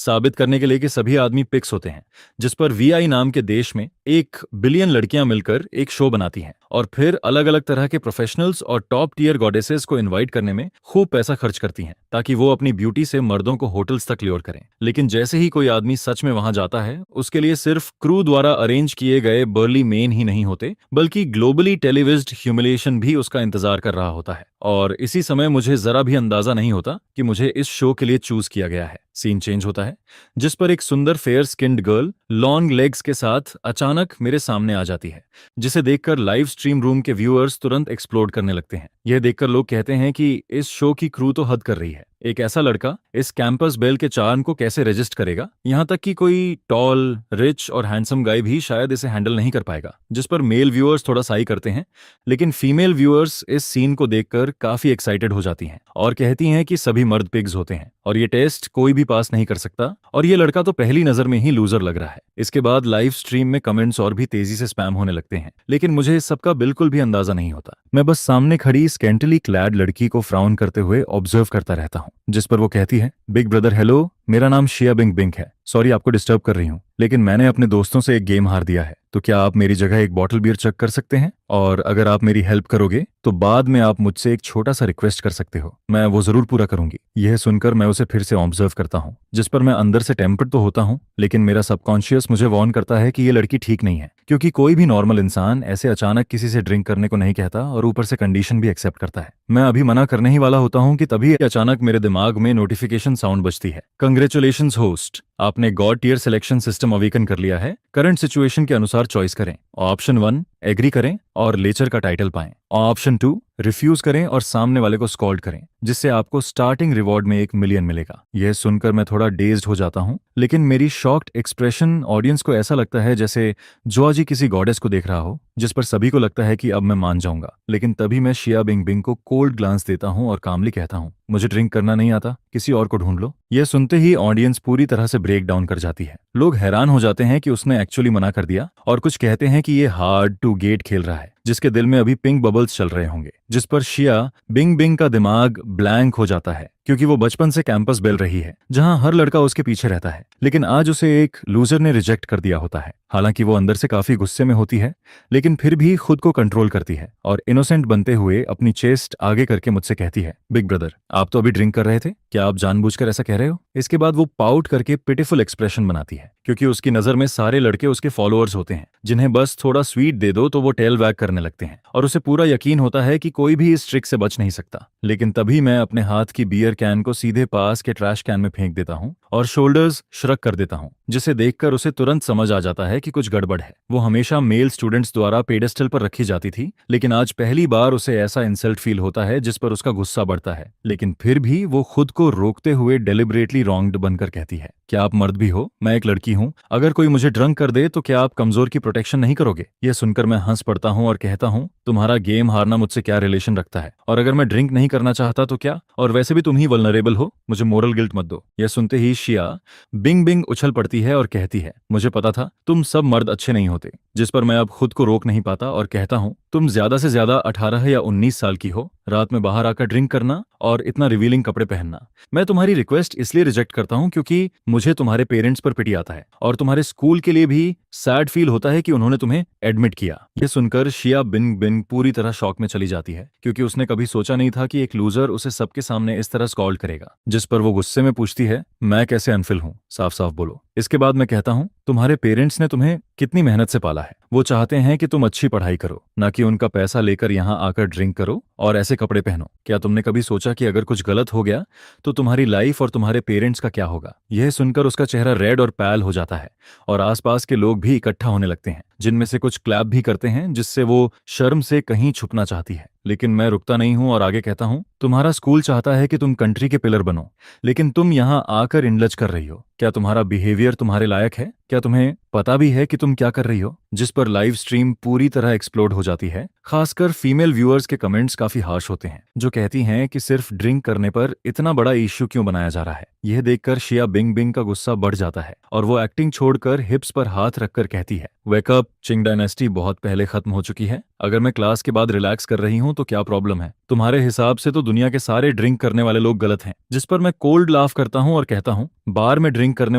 साबित करने के लिए कि सभी आदमी पिक्स होते हैं, जिस पर वीआई नाम के देश में 1 बिलियन लड़कियां मिलकर एक शो बनाती हैं और फिर अलग अलग तरह के प्रोफेशनल्स और टॉप टियर गॉडेसेस को इनवाइट करने में खूब पैसा खर्च करती हैं ताकि वो अपनी ब्यूटी से मर्दों को होटल्स तक ल्योर करें। लेकिन जैसे ही कोई आदमी सच में वहां जाता है, उसके लिए सिर्फ क्रू द्वारा अरेंज किए गए बर्ली मेन ही नहीं होते, बल्कि ग्लोबली टेलीविज्ड ह्यूमिलिएशन भी उसका इंतजार कर रहा होता है। और इसी समय मुझे जरा भी अंदाजा नहीं होता कि मुझे इस शो के लिए चूज किया गया है। सीन चेंज होता है, जिस पर एक सुंदर fair skinned girl long legs के साथ अचानक मेरे सामने आ जाती है, जिसे देखकर लाइव स्ट्रीम रूम के व्यूअर्स तुरंत एक्सप्लोड करने लगते हैं। यह देखकर लोग कहते हैं कि इस शो की क्रू तो हद कर रही है। एक ऐसा लड़का इस कैंपस बेल के चार्म को कैसे रेजिस्ट करेगा? यहाँ तक कि कोई टॉल, रिच और हैंडसम गाय भी शायद इसे हैंडल नहीं कर पाएगा। जिस पर मेल व्यूअर्स थोड़ा साई करते हैं, लेकिन फीमेल व्यूअर्स इस सीन को देखकर काफी एक्साइटेड हो जाती हैं और कहती हैं कि सभी मर्द पिग्स होते हैं और ये टेस्ट कोई भी पास नहीं कर सकता और ये लड़का तो पहली नजर में ही लूजर लग रहा है। इसके बाद लाइव स्ट्रीम में कमेंट्स और भी तेजी से स्पैम होने लगते हैं, लेकिन मुझे इस सबका बिल्कुल भी अंदाजा नहीं होता। मैं बस सामने खड़ी स्कैंटली क्लैड लड़की को फ्राउन करते हुए ऑब्जर्व करता रहता हूँ, जिस पर वो कहती है, बिग ब्रदर हेलो, मेरा नाम शिया बिंग बिंग है। सॉरी आपको डिस्टर्ब कर रही हूँ, लेकिन मैंने अपने दोस्तों से एक गेम हार दिया है, तो क्या आप मेरी जगह एक बॉटल बियर चेक कर सकते हैं? और अगर आप मेरी हेल्प करोगे तो बाद में आप मुझसे एक छोटा सा रिक्वेस्ट कर सकते हो, मैं वो जरूर पूरा करूंगी। यह सुनकर मैं उसे फिर से ऑब्जर्व करता हूँ, जिस पर मैं अंदर से टेम्पर्ड तो होता हूँ, लेकिन मेरा सबकॉन्शियस मुझे वार्न करता है कि ये लड़की ठीक नहीं है, क्योंकि कोई भी नॉर्मल इंसान ऐसे अचानक किसी से ड्रिंक करने को नहीं कहता और ऊपर से कंडीशन भी एक्सेप्ट करता है। मैं अभी मना करने ही वाला होता हूँ कि तभी अचानक मेरे दिमाग में नोटिफिकेशन साउंड बजती है। कंग्रेचुलेशंस होस्ट, आपने god tier selection system awaken कर लिया है। करंट सिचुएशन के अनुसार चॉइस करें। ऑप्शन 1 एग्री करें और लेचर का टाइटल पाएं। ऑप्शन 2 रिफ्यूज करें और सामने वाले को स्कॉल्ड करें, जिससे आपको स्टार्टिंग रिवॉर्ड में 1 मिलियन मिलेगा। यह सुनकर मैं थोड़ा डेज्ड हो जाता हूँ, लेकिन मेरी शॉक्ड एक्सप्रेशन ऑडियंस को ऐसा लगता है जैसे जॉर्जी किसी गॉडेस को देख रहा हो, जिस पर सभी को लगता है कि अब मैं मान जाऊंगा। लेकिन तभी मैं शिया बिंग बिंग को कोल्ड ग्लांस देता हूँ और कामली कहता हूँ, मुझे ड्रिंक करना नहीं आता, किसी और को ढूंढ लो। यह सुनते ही ऑडियंस पूरी तरह से ब्रेक डाउन कर जाती है। लोग हैरान हो जाते हैं कि उसने एक्चुअली मना कर दिया और कुछ कहते हैं कि ये हार्ड टू गेट खेल रहा है, जिसके दिल में अभी पिंक बबल्स चल रहे होंगे। जिस पर शिया बिंग बिंग का दिमाग ब्लैंक हो जाता है, क्योंकि वो बचपन से कैंपस बेल रही है जहां हर लड़का उसके पीछे रहता है, लेकिन आज उसे एक लूजर ने रिजेक्ट कर दिया होता है। हालांकि वो अंदर से काफी गुस्से में होती है, लेकिन फिर भी खुद को कंट्रोल करती है और इनोसेंट बनते हुए अपनी चेस्ट आगे करके मुझसे कहती है, बिग ब्रदर आप तो अभी ड्रिंक कर रहे थे, क्या आप जानबूझकर ऐसा कह रहे हो? इसके बाद वो पाउट करके पिटिफुल एक्सप्रेशन बनाती है, क्योंकि उसकी नजर में सारे लड़के उसके फॉलोअर्स होते हैं, जिन्हें बस थोड़ा स्वीट दे दो तो वो टेल वैग करने लगते हैं और उसे पूरा यकीन होता है कि कोई भी इस ट्रिक से बच नहीं सकता। लेकिन तभी मैं अपने हाथ की बियर कैन को सीधे पास के ट्रैश कैन में फेंक देता हूँ और शोल्डर्स श्रक कर देता हूँ, जिसे देखकर उसे तुरंत समझ आ जाता है कि कुछ गड़बड़ है। वो हमेशा मेल स्टूडेंट्स द्वारा पेडेस्टल पर रखी जाती थी, लेकिन आज पहली बार उसे ऐसा इंसल्ट फील होता है, जिस पर उसका गुस्सा बढ़ता है। लेकिन फिर भी वो खुद को रोकते हुए डेलिबरेटली रॉन्ग्ड बनकर कहती है, क्या आप मर्द भी हो? मैं एक लड़की हूँ, अगर कोई मुझे ड्रंक कर दे तो क्या आप कमजोर की प्रोटेक्शन नहीं करोगे? यह सुनकर मैं हंस पड़ता हूँ और कहता हूँ, तुम्हारा गेम हारना मुझसे क्या रिलेशन रखता है? और अगर मैं ड्रिंक नहीं करना चाहता तो क्या? और वैसे भी तुम ही वल्नरेबल हो, मुझे मोरल गिल्ट मत दो। यह सुनते ही शिया बिंग बिंग उछल पड़ती है और कहती है, मुझे पता था तुम सब मर्द अच्छे नहीं होते। जिस पर मैं अब खुद को रोक नहीं पाता और कहता हूँ, तुम ज्यादा से ज्यादा 18 या 19 साल की हो, रात में बाहर आकर ड्रिंक करना और इतना रिवीलिंग कपड़े पहनना। मैं तुम्हारी रिक्वेस्ट इसलिए रिजेक्ट करता हूँ क्योंकि मुझे तुम्हारे पेरेंट्स पर पिटी आता है और तुम्हारे स्कूल के लिए भी सैड फील होता है कि उन्होंने तुम्हें एडमिट किया। यह सुनकर शिया बिंग बिंग पूरी तरह शॉक में चली जाती है, क्योंकि उसने कभी सोचा नहीं था कि एक लूजर उसे सबके सामने इस तरह स्कॉल्ड करेगा। जिस पर वो गुस्से में पूछती है, मैं कैसे अनफिल हूँ, साफ साफ बोलो। इसके बाद मैं कहता हूँ, तुम्हारे पेरेंट्स ने तुम्हें कितनी मेहनत से पाला है, वो चाहते हैं कि तुम अच्छी पढ़ाई करो, ना कि उनका पैसा लेकर यहाँ आकर ड्रिंक करो और ऐसे कपड़े पहनो। क्या तुमने कभी सोचा कि अगर कुछ गलत हो गया तो तुम्हारी लाइफ और तुम्हारे पेरेंट्स का क्या होगा? यह सुनकर उसका चेहरा रेड और पैल हो जाता है और आसपास के लोग भी इकट्ठा होने लगते हैं, जिनमें से कुछ क्लैप भी करते हैं, जिससे वो शर्म से कहीं छुपना चाहती है। लेकिन मैं रुकता नहीं हूं और आगे कहता हूं, तुम्हारा स्कूल चाहता है कि तुम कंट्री के पिलर बनो, लेकिन तुम यहां आकर इंडल्ज कर रही हो। क्या तुम्हारा बिहेवियर तुम्हारे लायक है? क्या तुम्हें पता भी है कि तुम क्या कर रही हो? जिस पर लाइव स्ट्रीम पूरी तरह एक्सप्लोड हो जाती है। खासकर फीमेल व्यूअर्स के कमेंट्स काफी हार्श होते हैं, जो कहती हैं कि सिर्फ ड्रिंक करने पर इतना बड़ा इश्यू क्यों बनाया जा रहा है। यह देखकर शिया बिंग बिंग का गुस्सा बढ़ जाता है और वो एक्टिंग छोड़कर हिप्स पर हाथ रखकर कहती है, वेकअप, चिंग डायनेस्टी बहुत पहले खत्म हो चुकी है। अगर मैं क्लास के बाद रिलैक्स कर रही हूँ तो क्या प्रॉब्लम है? तुम्हारे हिसाब से तो दुनिया के सारे ड्रिंक करने वाले लोग गलत हैं। जिस पर मैं कोल्ड लाफ करता हूँ और कहता हूँ, बार में ड्रिंक करने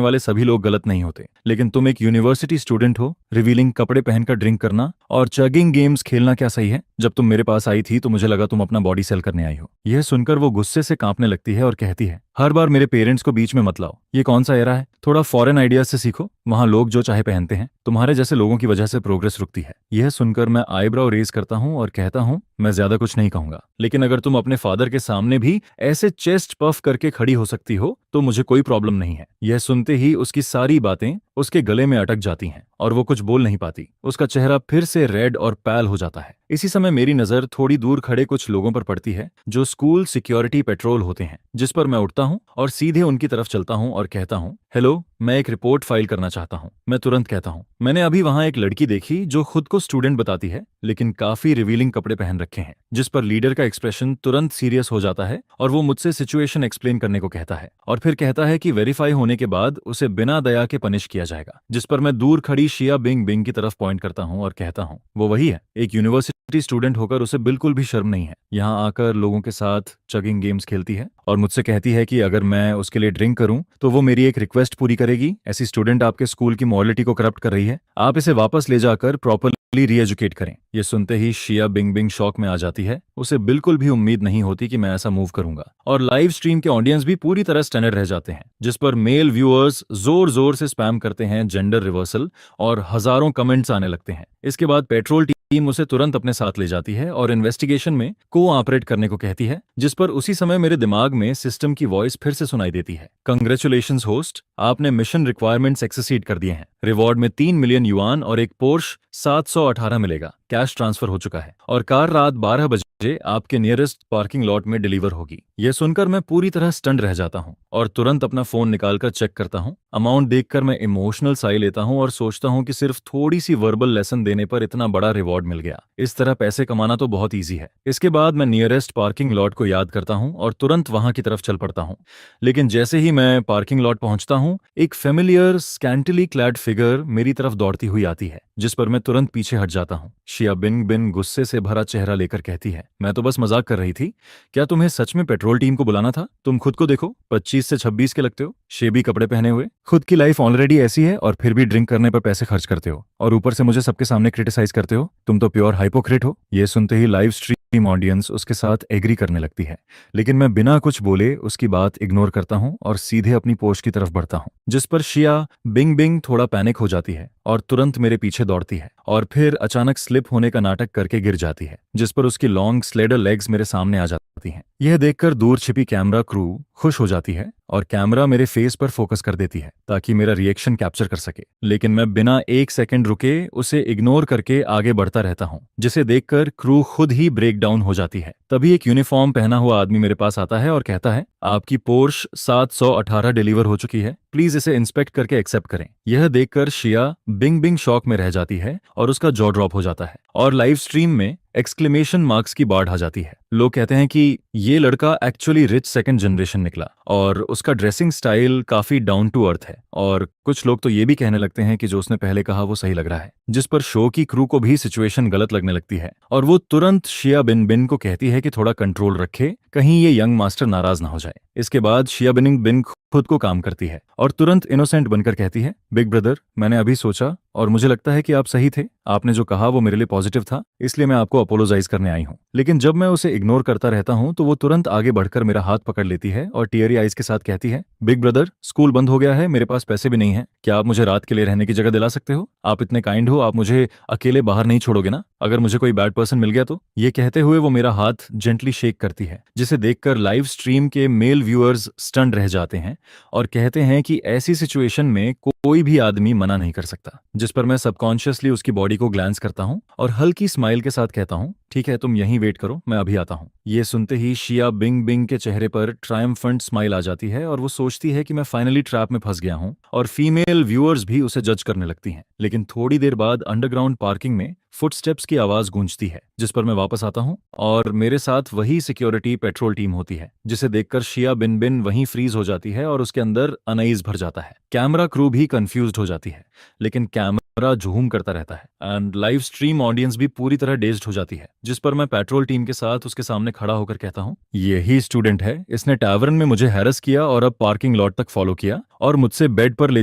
वाले सभी लोग गलत नहीं होते, लेकिन तुम एक यूनिवर्सिटी स्टूडेंट हो, रिवीलिंग कपड़े पहनकर ड्रिंक करना और चगिंग गेम्स खेलना क्या सही है? जब तुम मेरे पास आई थी तो मुझे लगा तुम अपना बॉडी सेल करने आई हो। यह सुनकर वो गुस्से से कांपने लगती है और कहती है, हर बार मेरे पेरेंट्स को बीच में मत लाओ। ये कौन सा एरा है? थोड़ा फॉरेन आइडियाज से सीखो। वहां लोग जो चाहे पहनते हैं। तुम्हारे जैसे लोगों की वजह से प्रोग्रेस रुकती है। यह सुनकर मैं आईब्राउ रेज करता हूं और कहता हूं, मैं ज्यादा कुछ नहीं कहूंगा, लेकिन अगर तुम अपने फादर के सामने भी ऐसे चेस्ट पफ करके खड़ी हो सकती हो तो मुझे कोई प्रॉब्लम नहीं है। यह सुनते ही उसकी सारी बातें उसके गले में अटक जाती हैं और वो कुछ बोल नहीं पाती। उसका चेहरा फिर से रेड और पैल हो जाता है। इसी समय मेरी नजर थोड़ी दूर खड़े कुछ लोगों पर पड़ती है जो स्कूल सिक्योरिटी पेट्रोल होते हैं, जिस पर मैं उठता हूं और सीधे उनकी तरफ चलता हूं और कहता हूं, हेलो, मैं एक रिपोर्ट फाइल करना चाहता हूं। मैं तुरंत कहता हूं, मैंने अभी वहां एक लड़की देखी जो खुद को स्टूडेंट बताती है, लेकिन काफी रिवीलिंग कपड़े पहन रखे हैं। जिस पर लीडर का एक्सप्रेशन तुरंत सीरियस हो जाता है और वो मुझसे सिचुएशन एक्सप्लेन करने को कहता है और फिर कहता है कि वेरीफाई होने के बाद उसे बिना दया के पनिश किया जाएगा। जिस पर मैं दूर खड़ी शिया बिंग बिंग की तरफ पॉइंट करता हूं और कहता हूं, वो वही है, एक यूनिवर्सिटी स्टूडेंट होकर उसे बिल्कुल भी शर्म नहीं है। यहाँ आकर लोगों के साथ चगिंग गेम्स खेलती है और मुझसे कहती है कि अगर मैं उसके लिए ड्रिंक करूं तो वो मेरी एक रिक्वेस्ट पूरी करेगी। ऐसी स्टूडेंट आपके स्कूल की मॉरलिटी को करप्ट कर रही है। आप इसे वापस ले जाकर प्रॉपरली री एजुकेट करें। ये सुनते ही शिया बिंग बिंग शॉक में आ जाती है। उसे बिल्कुल भी उम्मीद नहीं होती कि मैं ऐसा मूव करूंगा और लाइव स्ट्रीम के ऑडियंस भी पूरी तरह स्टैंडर्ड रह जाते हैं। जिस पर मेल व्यूअर्स जोर जोर से स्पैम करते हैं जेंडर रिवर्सल और हजारों कमेंट्स आने लगते हैं। इसके बाद पेट्रोल टीम उसे तुरंत अपने साथ ले जाती है और इन्वेस्टिगेशन में कोऑपरेट करने को कहती है। जिस पर उसी समय मेरे दिमाग में सिस्टम की वॉइस फिर से सुनाई देती है, कंग्रेचुलेशंस होस्ट, आपने मिशन रिक्वायरमेंट्स एक्सेसीड कर दिए हैं। रिवॉर्ड में 3 मिलियन युआन और एक पोर्श 718 मिलेगा। कैश ट्रांसफर हो चुका है और कार रात 12 बजे आपके नियरेस्ट पार्किंग लॉट में डिलीवर होगी। यह सुनकर मैं पूरी तरह स्टंड रह जाता हूं और तुरंत अपना फोन निकालकर चेक करता हूं। अमाउंट देखकर मैं इमोशनल साई लेता हूं और सोचता हूं कि सिर्फ थोड़ी सी वर्बल लेसन देने पर इतना बड़ा रिवॉर्ड मिल गया। इस तरह पैसे कमाना तो बहुत ईजी है। इसके बाद मैं नियरेस्ट पार्किंग लॉट को याद करता हूं और तुरंत वहां की तरफ चल पड़ता हूं। लेकिन जैसे ही मैं पार्किंग लॉट पहुंचता हूं, एक फेमिलियर स्कैंटिली क्लैड फिगर मेरी तरफ दौड़ती हुई आती है, जिस पर मैं तुरंत पीछे हट जाता हूं। शिया बिंग बिन गुस्से से भरा चेहरा लेकर कहती है, मैं तो बस मजाक कर रही थी। क्या तुम्हें सच में पेट्रोल टीम को बुलाना था? तुम खुद को देखो, 25 से 26 के लगते हो, शेबी कपड़े पहने हुए। खुद की लाइफ ऑलरेडी ऐसी है और फिर भी ड्रिंक करने पर पैसे खर्च करते हो और ऊपर से मुझे सबके सामने क्रिटिसाइज करते हो। तुम तो प्योर हाइपोक्रेट हो। ये सुनते ही लाइव स्ट्रीम ऑडियंस उसके साथ एग्री करने लगती है, लेकिन मैं बिना कुछ बोले उसकी बात इग्नोर करता हूं और सीधे अपनी पोस्ट की तरफ बढ़ता हूं। जिस पर शिया बिंग बिंग थोड़ा पैनिक हो जाती है और तुरंत मेरे पीछे दौड़ती है और फिर अचानक स्लिप होने का नाटक करके गिर जाती है, जिस पर उसकी लॉन्ग स्लेडर लेग्स मेरे सामने आ जाती हैं। यह देखकर दूर छिपी कैमरा क्रू खुश हो जाती है और कैमरा मेरे फेस पर फोकस कर देती है ताकि मेरा रिएक्शन कैप्चर कर सके। लेकिन मैं बिना एक सेकंड रुके उसे इग्नोर करके आगे बढ़ता रहता हूं, जिसे देखकर क्रू खुद ही ब्रेक डाउन हो जाती है। तभी एक यूनिफॉर्म पहना हुआ आदमी मेरे पास आता है और कहता है, आपकी पोर्श 718 डिलीवर हो चुकी है, प्लीज इसे इंस्पेक्ट करके एक्सेप्ट करें। यह देखकर शिया बिंग बिंग शॉक में रह जाती है और उसका जॉ ड्रॉप हो जाता है और लाइव स्ट्रीम में एक्सक्लेमेशन मार्क्स की बाढ़ आ जाती है। लोग कहते हैं कि ये लड़का एक्चुअली रिच सेकंड जनरेशन निकला और उसका ड्रेसिंग स्टाइल काफी डाउन टू अर्थ है, और कुछ लोग तो ये भी कहने लगते हैं कि जो उसने पहले कहा वो सही लग रहा है। जिस पर शो की क्रू को भी सिचुएशन गलत लगने लगती है और वो तुरंत शिया बिन बिन को कहती है कि थोड़ा कंट्रोल रखे, कहीं ये यंग मास्टर नाराज ना हो जाए। इसके बाद शिया बिनिंग बिन खुद को काम करती है और तुरंत इनोसेंट बनकर कहती है, बिग ब्रदर, मैंने अभी सोचा और मुझे लगता है कि आप सही थे। आपने जो कहा वो मेरे लिए पॉजिटिव था, इसलिए मैं आपको अपोलोजाइज करने आई हूँ। लेकिन जब मैं उसे इग्नोर करता रहता हूँ तो वो तुरंत आगे बढ़कर मेरा हाथ पकड़ लेती है और टीयरी आइज के साथ कहती है, बिग ब्रदर, स्कूल बंद हो गया है, मेरे पास पैसे भी नहीं है, क्या आप मुझे रात के लिए रहने की जगह दिला सकते हो? आप इतने काइंड हो, आप मुझे अकेले बाहर नहीं छोड़ोगे ना, अगर मुझे कोई बैड पर्सन मिल गया तो? ये कहते हुए वो मेरा हाथ जेंटली शेक करती है, जिसे देखकर लाइव स्ट्रीम के मेल व्यूअर्स स्टंड रह जाते हैं और कहते हैं कि ऐसी सिचुएशन में कोई भी आदमी मना नहीं कर सकता। जिस पर मैं सबकॉन्शियसली उसकी बॉडी को ग्लैंस करता हूं और हल्की स्माइल के साथ कहता हूं, ठीक है, तुम यहीं वेट करो, मैं अभी आता हूँ। ये सुनते ही शिया बिंग बिंग के चेहरे पर ट्रायम्फेंट स्माइल आ जाती है और वो सोचती है कि मैं फाइनली ट्रैप में फंस गया हूँ, और फीमेल व्यूअर्स भी उसे जज करने लगती हैं। लेकिन थोड़ी देर बाद अंडरग्राउंड पार्किंग में फुटस्टेप्स की आवाज गूंजती है, जिस पर मैं वापस आता हूँ और मेरे साथ वही सिक्योरिटी पेट्रोल टीम होती है, जिसे देखकर शिया बिन बिन वहीं फ्रीज हो जाती है और उसके अंदर अनईज भर जाता है। कैमरा क्रू भी कंफ्यूज्ड हो जाती है, लेकिन कैमरा झूम करता रहता है एंड लाइव स्ट्रीम ऑडियंस भी पूरी तरह डेज्ड हो जाती है। जिस पर मैं पेट्रोल टीम के साथ उसके सामने खड़ा होकर कहता हूँ, यही स्टूडेंट है, इसने टैवर्न में मुझे हैरस किया और अब पार्किंग लॉट तक फॉलो किया और मुझसे बेड पर ले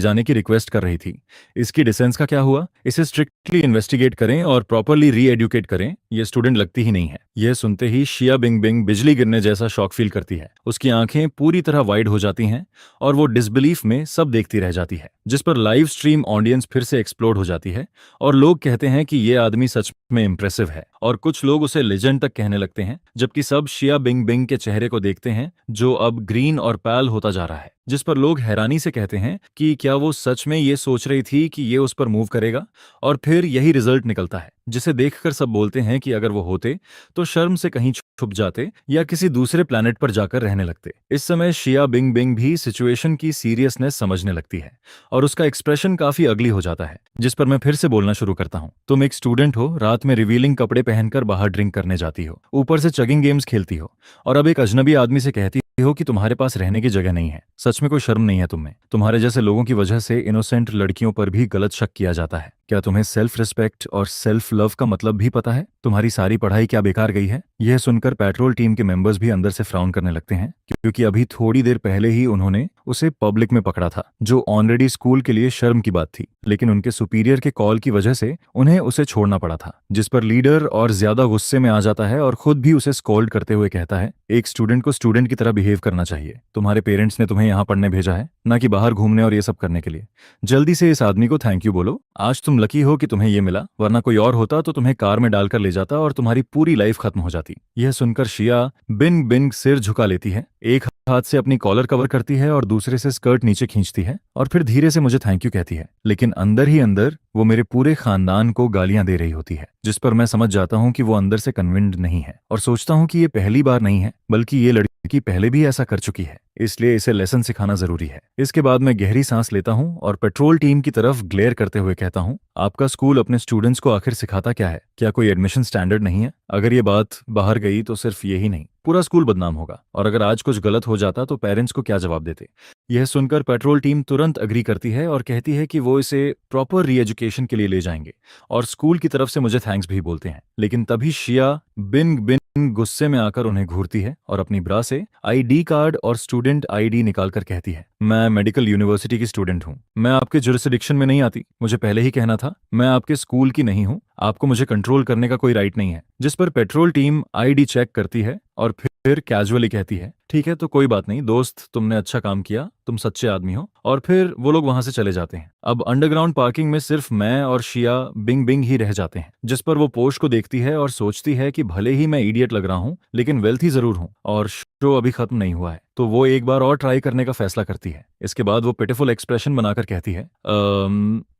जाने की रिक्वेस्ट कर रही थी। इसकी डिसेंस का क्या हुआ? इसे स्ट्रिक्टली इन्वेस्टिगेट करें और प्रॉपरली री एडुकेट करें। ये स्टूडेंट लगती ही नहीं है। यह सुनते ही शिया बिंग बिंग बिजली गिरने जैसा शॉक फील करती है। उसकी आंखें पूरी तरह वाइड हो जाती हैं और वो डिसबिलीफ में सब देखती रह जाती है। जिस पर लाइव स्ट्रीम ऑडियंस फिर से एक्सप्लोड हो जाती है और लोग कहते हैं कि ये आदमी सच में इम्प्रेसिव है, और कुछ लोग उसे लेजेंड तक कहने लगते हैं, जबकि सब शिया बिंग बिंग के चेहरे को देखते हैं जो अब ग्रीन और पैल होता जा रहा है। जिस पर लोग हैरानी से कहते हैं कि क्या वो सच में ये सोच रही थी कि ये उस पर मूव करेगा, और फिर यही रिजल्ट निकलता है, जिसे देखकर सब बोलते हैं कि अगर वो होते तो शर्म से कहीं छुप जाते या किसी दूसरे प्लैनेट पर जाकर रहने लगते। इस समय शिया बिंग बिंग भी सिचुएशन की सीरियसनेस समझने लगती है और उसका एक्सप्रेशन काफी अगली हो जाता है। जिस पर मैं फिर से बोलना शुरू करता हूँ, तुम एक स्टूडेंट हो, रात में रिवीलिंग कपड़े पहनकर बाहर ड्रिंक करने जाती हो, ऊपर से चगिंग गेम्स खेलती हो, और अब एक अजनबी आदमी से कहती हो कि तुम्हारे पास रहने की जगह नहीं है। सच में कोई शर्म नहीं है तुम्हें? तुम्हारे जैसे लोगों की वजह से इनोसेंट लड़कियों पर भी गलत शक किया जाता है। क्या तुम्हें सेल्फ रिस्पेक्ट और सेल्फ लव का मतलब भी पता है? तुम्हारी सारी पढ़ाई क्या बेकार गई है? यह सुनकर पेट्रोल टीम के मेंबर्स भी अंदर से फ्राउन करने लगते हैं, क्योंकि अभी थोड़ी देर पहले ही उन्होंने उसे पब्लिक में पकड़ा था, जो ऑलरेडी स्कूल के लिए शर्म की बात थी। लेकिन उनके सुपीरियर के कॉल की वजह से उन्हें उसे छोड़ना पड़ा था। जिस पर लीडर और ज्यादा गुस्से में आ जाता है और खुद भी उसे स्कोल्ड करते हुए कहता है, एक स्टूडेंट को स्टूडेंट की तरह बिहेव करना चाहिए। तुम्हारे पेरेंट्स ने तुम्हें यहाँ पढ़ने भेजा है, ना कि बाहर घूमने और ये सब करने के लिए। जल्दी से इस आदमी को थैंक यू बोलो। आज तुम लकी हो कि तुम्हें ये मिला, वरना कोई और होता तो तुम्हें कार में डालकर ले जाता और तुम्हारी पूरी लाइफ खत्म हो जाती। यह सुनकर शिया बिन बिन सिर झुका लेती है, एक हाथ से अपनी कॉलर कवर करती है और दूसरे से स्कर्ट नीचे खींचती है और फिर धीरे से मुझे थैंक यू कहती है। लेकिन अंदर ही अंदर वो मेरे पूरे खानदान को गालियां दे रही होती है, जिस पर मैं समझ जाता हूं कि वो अंदर से कन्विंस्ड नहीं है, और सोचता हूं कि ये पहली बार नहीं है, बल्कि ये लड़की पहले भी ऐसा कर चुकी है, इसलिए इसे लेसन सिखाना जरूरी है। इसके बाद मैं गहरी सांस लेता हूं और पेट्रोल टीम की तरफ ग्लेयर करते हुए कहता हूं, आपका स्कूल अपने स्टूडेंट्स को आखिर सिखाता क्या है? क्या कोई एडमिशन स्टैंडर्ड नहीं है? अगर ये बात बाहर गई तो सिर्फ यही नहीं, पूरा स्कूल बदनाम होगा, और अगर आज कुछ गलत हो जाता तो पेरेंट्स को क्या जवाब देते? यह सुनकर पेट्रोल टीम तुरंत अग्री करती है और कहती है कि वो इसे प्रॉपर री एजुकेशन के लिए ले जाएंगे, और स्कूल की तरफ से मुझे थैंक्स भी बोलते हैं। लेकिन तभी शिया बिन बिन गुस्से में आकर उन्हें घूरती है और अपनी ब्रा से आईडी कार्ड और स्टूडेंट आईडी निकालकर कहती है, मैं मेडिकल यूनिवर्सिटी की स्टूडेंट हूँ, मैं आपके जुरिसडिक्शन में नहीं आती। मुझे पहले ही कहना था, मैं आपके स्कूल की नहीं हूँ, आपको मुझे कंट्रोल करने का कोई राइट नहीं है। जिस पर पेट्रोल टीम आईडी चेक करती है और फिर कैजुअली कहती है, ठीक है, तो कोई बात नहीं दोस्त, तुमने अच्छा काम किया, तुम सच्चे आदमी हो। और फिर वो लोग वहां से चले जाते हैं। अब अंडरग्राउंड पार्किंग में सिर्फ मैं और शिया बिंग बिंग ही रह जाते हैं। जिस पर वो पोस्ट को देखती है और सोचती है कि भले ही मैं इडियट लग रहा हूँ, लेकिन वेल्थी जरूर हूँ और शो अभी खत्म नहीं हुआ है, तो वो एक बार और ट्राई करने का फैसला करती है। इसके बाद वो पिटिफुल एक्सप्रेशन बनाकर कहती है,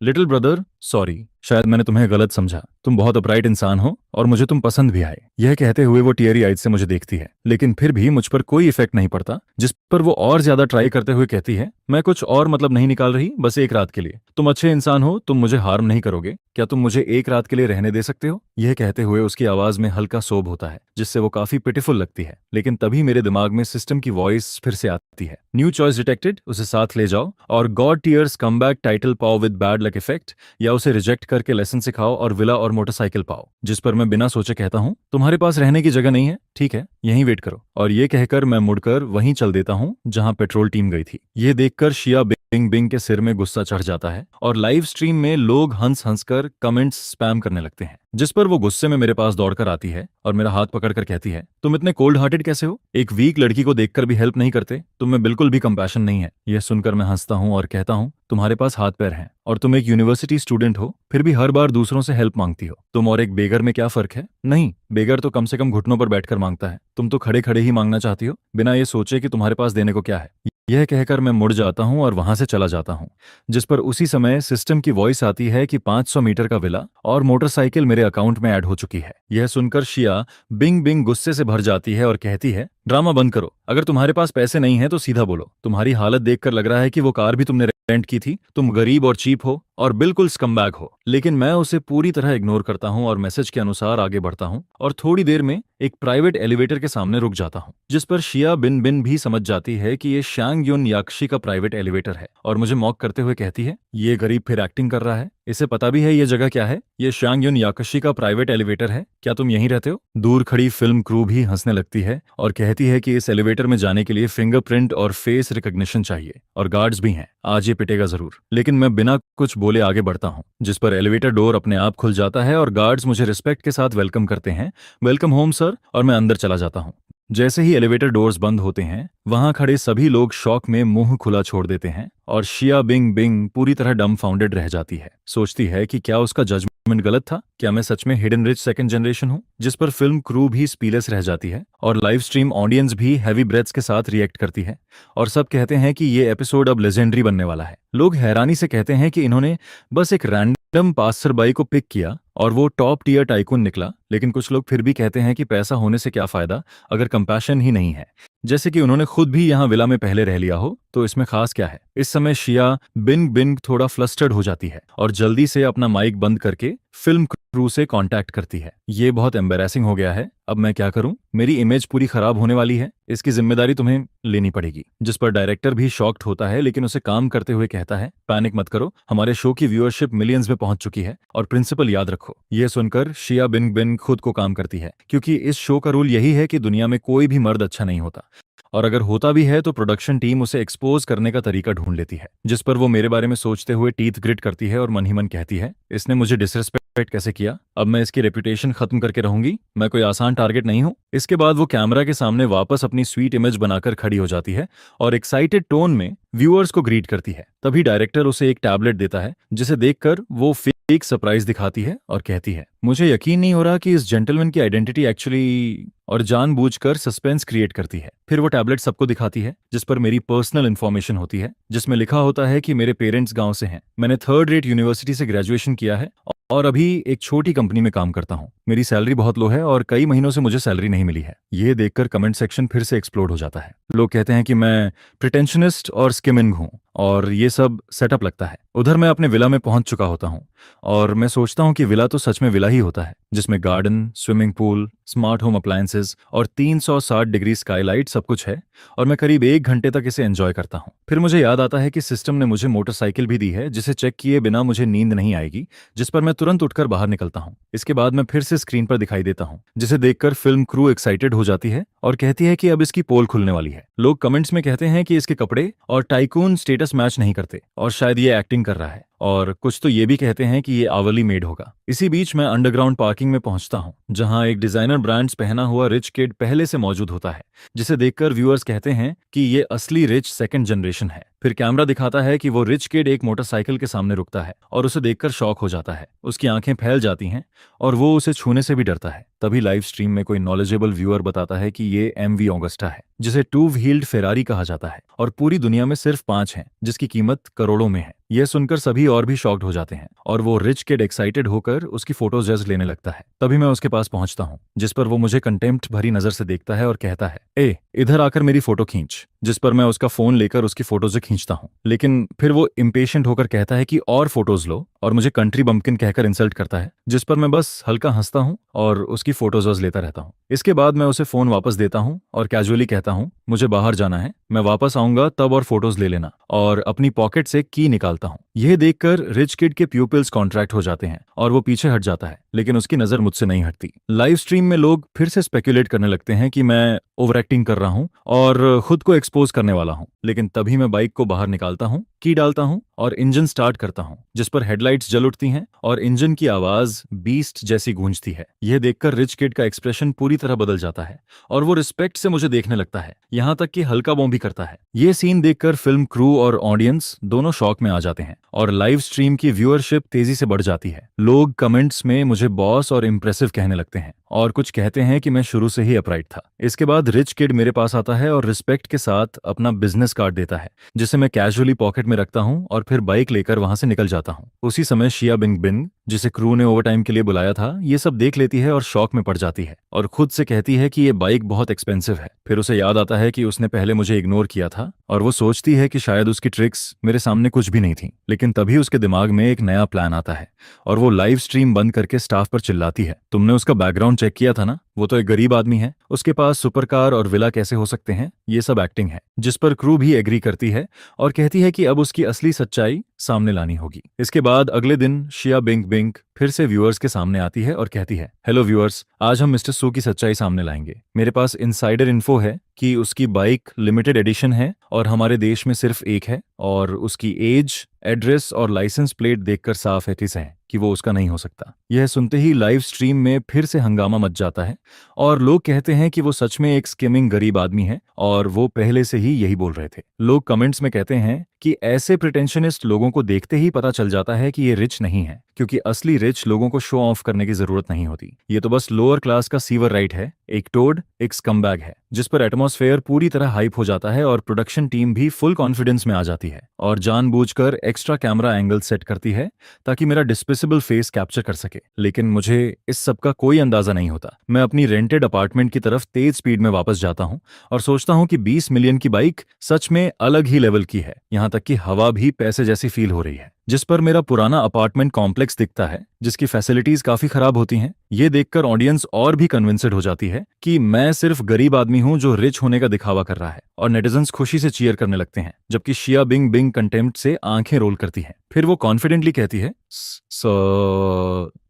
लिटिल ब्रदर सॉरी, शायद मैंने तुम्हें गलत समझा, तुम बहुत अपराइट इंसान हो और मुझे तुम पसंद भी आए। यह कहते हुए वो टीयरी आइज से मुझे देखती है, लेकिन फिर भी मुझ पर कोई इफेक्ट नहीं पड़ता। जिस पर वो और ज्यादा ट्राई करते हुए कहती है, मैं कुछ और मतलब नहीं निकाल रही, बस एक रात के लिए। तुम अच्छे इंसान हो, तुम मुझे हार्म नहीं करोगे, क्या तुम मुझे एक रात के लिए रहने दे सकते हो? यह कहते हुए उसकी आवाज में हल्का सोब होता है, जिससे वो काफी पिटिफुल लगती है। लेकिन तभी मेरे दिमाग में सिस्टम की वॉइस फिर से आती है, न्यू चॉइस डिटेक्टेड, उसे साथ ले जाओ और God tears come back title पाओ विद बैड लक इफेक्ट, या उसे रिजेक्ट करके लेसन सिखाओ और विला और मोटरसाइकिल पाओ। जिस पर मैं बिना सोचे कहता हूँ, तुम्हारे पास रहने की जगह नहीं है, ठीक है, यहीं वेट करो। और ये कहकर मैं मुड़कर वहीं चल देता हूँ जहां पेट्रोल टीम गई थी। ये देखकर शिया बिंग बिंग के सिर में गुस्सा चढ़ जाता है और लाइव स्ट्रीम में लोग हंस हंसकर कमेंट्स स्पैम करने लगते हैं। जिस पर वो गुस्से में मेरे पास दौड़कर आती है और मेरा हाथ पकड़कर कहती है, तुम इतने कोल्ड हार्टेड कैसे हो? एक वीक लड़की को देखकर भी हेल्प नहीं करते? तुम में बिल्कुल भी कंपैशन नहीं है। यह सुनकर मैं हंसता हूँ और कहता हूँ, तुम्हारे पास हाथ पैर हैं और तुम एक यूनिवर्सिटी स्टूडेंट हो, फिर भी हर बार दूसरों से हेल्प मांगती हो। तुम और एक बेगर में क्या फर्क है? नहीं, बेगर तो कम से कम घुटनों पर बैठकर मांगता है, तुम तो खड़े खड़े ही मांगना चाहती हो, बिना ये सोचे कि तुम्हारे पास देने को क्या है। यह कहकर मैं मुड़ जाता हूं और वहां से चला जाता हूं। जिस पर उसी समय सिस्टम की वॉइस आती है कि 500 मीटर का विला और मोटरसाइकिल मेरे मेरे अकाउंट में ऐड हो चुकी है। यह सुनकर शिया बिंग बिंग गुस्से से भर जाती है और कहती है, ड्रामा बंद करो। अगर तुम्हारे पास पैसे नहीं है तो सीधा बोलो। तुम्हारी हालत देखकर लग रहा है कि वो कार भी तुमने रेंट की थी। तुम गरीब और चीप हो और बिल्कुल स्कमबैग हो। लेकिन मैं उसे पूरी तरह इग्नोर करता हूं और मैसेज के अनुसार आगे बढ़ता हूं और थोड़ी देर में एक प्राइवेट एलिवेटर के सामने रुक जाता हूं, जिस पर शिया बिन बिन भी समझ जाती है कि ये शांग युन याकशी का प्राइवेट एलिवेटर है और मुझे मॉक करते हुए कहती है, ये गरीब फिर एक्टिंग कर रहा है। इसे पता भी है ये जगह क्या है? ये शांग युन याकशी का प्राइवेट एलिवेटर है। क्या तुम यहीं रहते हो? दूर खड़ी फिल्म क्रू भी हंसने लगती है और कहती है कि इस एलिवेटर में जाने के लिए फिंगरप्रिंट और फेस रिकॉग्निशन चाहिए और गार्ड्स भी हैं। आज ये पिटेगा जरूर। लेकिन मैं बिना कुछ बोले आगे बढ़ता हूं, जिस पर एलिवेटर डोर अपने आप खुल जाता है और गार्ड्स मुझे रिस्पेक्ट के साथ वेलकम करते हैं, वेलकम होम सर, और मैं अंदर चला जाता हूं। जैसे ही एलिवेटर डोर्स बंद होते हैं, वहां खड़े सभी लोग शॉक में मुंह खुला छोड़ देते हैं और शिया बिंग बिंग पूरी तरह डम्बफाउंडेड रह जाती है। सोचती है कि क्या उसका जजमेंट गलत था? क्या मैं सच में हिडन रिच सेकंड जनरेशन हूं? जिस पर फिल्म क्रू भी स्पीलेस रह जाती है और लाइव स्ट्रीम ऑडियंस भी हैवी ब्रेथ्स के साथ रिएक्ट करती है और सब कहते हैं कि ये एपिसोड अब लेजेंडरी बनने वाला है। लोग हैरानी से कहते हैं कि इन्होंने बस एक रैंडम पासर बाई को पिक किया और वो टॉप टियर टाइकून निकला। लेकिन कुछ लोग फिर भी कहते हैं कि पैसा होने से क्या फायदा अगर कंपैशन ही नहीं है। जैसे कि उन्होंने खुद भी यहाँ विला में पहले रह लिया हो, तो इसमें खास क्या है? इस समय शिया बिन बिन थोड़ा फ्लस्टर्ड हो जाती है और जल्दी से अपना माइक बंद करके फिल्म क्रू से कांटेक्ट करती है। ये बहुत एम्बैरेसिंग हो गया है, अब मैं क्या करूं? मेरी इमेज पूरी खराब होने वाली है, इसकी जिम्मेदारी तुम्हें लेनी पड़ेगी। जिस पर डायरेक्टर भी शॉक्ड होता है लेकिन उसे काम करते हुए कहता है, पैनिक मत करो, हमारे शो की व्यूअरशिप मिलियंस में पहुंच चुकी है और प्रिंसिपल याद रखो। ये सुनकर शिया बिन बिन खुद को काम करती है, क्योंकि इस शो का रूल यही है कि दुनिया में कोई भी मर्द अच्छा नहीं होता और अगर होता भी है तो प्रोडक्शन टीम उसे एक्सपोज करने का तरीका ढूंढ लेती है। जिस पर वो मेरे बारे में सोचते हुए टीथ ग्रिट करती है और मन ही मन कहती है, इसने मुझे डिसरिस्पेक्ट कैसे किया? अब मैं इसकी रेपुटेशन खत्म करके रहूंगी। मैं कोई आसान टारगेट नहीं हूं। इसके बाद वो कैमरा के सामने वापस अपनी स्वीट इमेज बनाकर खड़ी हो जाती है और एक्साइटेड टोन में व्यूअर्स को ग्रीट करती है। तभी डायरेक्टर उसे एक टैबलेट देता है, जिसे देखकर वो फेक सरप्राइज दिखाती है और कहती है, मुझे यकीन नहीं हो रहा कि इस जेंटलमैन की आइडेंटिटी एक्चुअली, और जानबूझकर सस्पेंस क्रिएट करती है। फिर वो टैबलेट सबको दिखाती है, जिस पर मेरी पर्सनल इन्फॉर्मेशन होती है, जिसमें लिखा होता है कि मेरे पेरेंट्स गांव से हैं, मैंने थर्ड रेट यूनिवर्सिटी से ग्रेजुएशन किया है और अभी एक छोटी कंपनी में काम करता हूँ। मेरी सैलरी बहुत लो है और कई महीनों से मुझे सैलरी नहीं मिली है। ये देखकर कमेंट सेक्शन फिर से एक्सप्लोड हो जाता है। लोग कहते हैं कि मैं प्रिटेंशनिस्ट और स्किमिंग हूँ और ये सब सेटअप लगता है। उधर मैं अपने विला में पहुंच चुका होता हूँ और मैं सोचता हूँ कि विला तो सच में विला ही होता है, जिसमें garden, swimming pool, smart home appliances और 360 डिग्री स्काईलाइट सब कुछ है और मैं करीब 1 घंटे तक इसे एंजॉय करता हूँ। फिर मुझे याद आता है कि सिस्टम ने मुझे मोटरसाइकिल भी दी है, जिसे चेक किए बिना मुझे नींद नहीं आएगी, जिस पर मैं तुरंत उठकर बाहर निकलता हूँ। इसके बाद मैं फिर से स्क्रीन पर दिखाई देता हूँ, जिसे देखकर फिल्म क्रू एक्साइटेड हो जाती है और कहती है कि अब इसकी पोल खुलने वाली है। लोग कमेंट्स में कहते हैं कि इसके कपड़े और टाइकून स्टेटस मैच नहीं करते और शायद ये एक्टिंग कर रहा है, और कुछ तो ये भी कहते हैं कि ये आवली मेड होगा। इसी बीच मैं अंडरग्राउंड पार्किंग में पहुंचता हूं, जहां एक डिजाइनर ब्रांड्स पहना हुआ रिच किड पहले से मौजूद होता है, जिसे देखकर व्यूअर्स कहते हैं कि ये असली रिच सेकंड जनरेशन है। फिर कैमरा दिखाता है कि वो रिच किड एक मोटरसाइकिल के सामने रुकता है और उसे देखकर शॉक हो जाता है। उसकी आंखें फैल जाती हैं और वो उसे छूने से भी डरता है। तभी लाइव स्ट्रीम में कोई नॉलेजेबल व्यूअर बताता है कि ये MV ऑगस्टा है, जिसे 2 व्हील्ड फेरारी कहा जाता है और पूरी दुनिया में सिर्फ 5 हैं, जिसकी कीमत करोड़ों में है। यह सुनकर सभी और भी शॉक्ड हो जाते हैं और वो रिच किड एक्साइटेड होकर उसकी फोटोज लेने लगता है। तभी मैं उसके पास पहुंचता हूं, जिस पर वो मुझे कंटेम्प्ट भरी नजर से देखता है और कहता है, ए इधर आकर मेरी फोटो खींच। जिस पर मैं उसका फोन लेकर उसकी फोटोज खींचता हूं, लेकिन फिर वो इम्पेशेंट होकर कहता है कि और फोटोज लो और मुझे कंट्री बम्पकिन कहकर इंसल्ट करता है, जिस पर मैं बस हल्का हंसता हूं और उसकी फोटोज लेता रहता हूं। इसके बाद मैं उसे फोन वापस देता हूं और कैजुअली कहता हूं, मुझे बाहर जाना है, मैं वापस आऊंगा तब और फोटोज ले लेना, और अपनी पॉकेट से की निकालता हूं। यह देखकर रिच किड के प्यूपिल्स कॉन्ट्रैक्ट हो जाते हैं और वो पीछे हट जाता है, लेकिन उसकी नजर मुझसे नहीं हटती। लाइव स्ट्रीम में लोग फिर से स्पेकुलेट करने लगते हैं कि मैं ओवर एक्टिंग कर रहा हूं और खुद को एक्सपोज करने वाला हूं, लेकिन तभी मैं बाइक को बाहर निकालता हूं, की डालता हूं और इंजन स्टार्ट करता हूं, जिस पर हेडलाइट्स जल उठती हैं और इंजन की आवाज बीस्ट जैसी गूंजती है। यह देखकर रिच किड का एक्सप्रेशन पूरी तरह बदल जाता है और वो रिस्पेक्ट से मुझे देखने लगता है, यहां तक कि हल्का बॉम्ब भी करता है। ये सीन देखकर फिल्म क्रू और ऑडियंस दोनों शॉक में आ जाते हैं और लाइव स्ट्रीम की व्यूअरशिप तेजी से बढ़ जाती है। लोग कमेंट्स में मुझे बॉस और इम्प्रेसिव कहने लगते हैं और कुछ कहते हैं कि मैं शुरू से ही अपराइट था। इसके बाद रिच किड मेरे पास आता है और रिस्पेक्ट के साथ अपना बिजनेस कार्ड देता है, जिसे मैं कैजुअली पॉकेट में रखता हूँ और फिर बाइक लेकर वहां से निकल जाता हूँ। उसी समय शिया बिंग बिंग, जिसे क्रू ने ओवरटाइम के लिए बुलाया था, ये सब देख लेती है और शॉक में पड़ जाती है और खुद से कहती है कि ये बाइक बहुत एक्सपेंसिव है। फिर उसे याद आता है कि उसने पहले मुझे इग्नोर किया था और वो सोचती है कि शायद उसकी ट्रिक्स मेरे सामने कुछ भी नहीं थी। लेकिन तभी उसके दिमाग में एक नया प्लान आता है और वो लाइव स्ट्रीम बंद करके स्टाफ पर चिल्लाती है, तुमने उसका बैकग्राउंड चेक किया था ना? वो तो एक गरीब आदमी है, उसके पास सुपर कार और विला कैसे हो सकते हैं? ये सब एक्टिंग है। जिस पर क्रू भी एग्री करती है और कहती है कि अब उसकी असली सच्चाई सामने लानी होगी। इसके बाद अगले दिन शिया बिंग बिंग फिर से व्यूअर्स के सामने आती है और कहती है, हेलो व्यूअर्स, आज हम मिस्टर सू की सच्चाई सामने लाएंगे। मेरे पास इनसाइडर इन्फो है कि उसकी बाइक लिमिटेड एडिशन है और हमारे देश में सिर्फ एक है, और उसकी एज, एड्रेस और लाइसेंस प्लेट देखकर साफ एथिस है कि वो उसका नहीं हो सकता। यह सुनते ही लाइव स्ट्रीम में फिर से हंगामा मच जाता है और लोग कहते हैं कि वो सच में एक स्किमिंग गरीब आदमी है और वो पहले से ही यही बोल रहे थे। लोग कमेंट्स में कहते हैं कि ऐसे प्रिटेंशनिस्ट लोगों को देखते ही पता चल जाता है कि ये रिच नहीं है, क्योंकि असली रिच लोगों को शो ऑफ करने की जरूरत नहीं होती। ये तो बस लोअर क्लास का सीवर राइट है, एक टोड, एक स्कमबैग है, जिस पर एटमॉस्फेयर पूरी तरह हाइप हो जाता है और प्रोडक्शन टीम भी फुल कॉन्फिडेंस में आ जाती है और जानबूझकर एक्स्ट्रा कैमरा एंगल सेट करती है ताकि मेरा डिस्पिसिबल फेस कैप्चर कर सके। लेकिन मुझे इस सब का कोई अंदाजा नहीं होता। मैं अपनी रेंटेड अपार्टमेंट की तरफ तेज स्पीड में वापस जाता हूँ और सोचता हूँ कि 20 मिलियन की बाइक सच में अलग ही लेवल की है। यहाँ तक कि हवा भी पैसे जैसी फील हो रही है। जिस पर मेरा पुराना अपार्टमेंट कॉम्प्लेक्स दिखता है, जिसकी फैसिलिटीज काफी खराब होती हैं। ये देखकर ऑडियंस और भी कन्विंस्ड हो जाती है कि मैं सिर्फ गरीब आदमी हूँ जो रिच होने का दिखावा कर रहा है, और नेटिजन्स खुशी से चीयर करने लगते हैं, जबकि शिया बिंग बिंग कंटेम्प्ट से आंखें रोल करती हैं। फिर वो कॉन्फिडेंटली कहती है,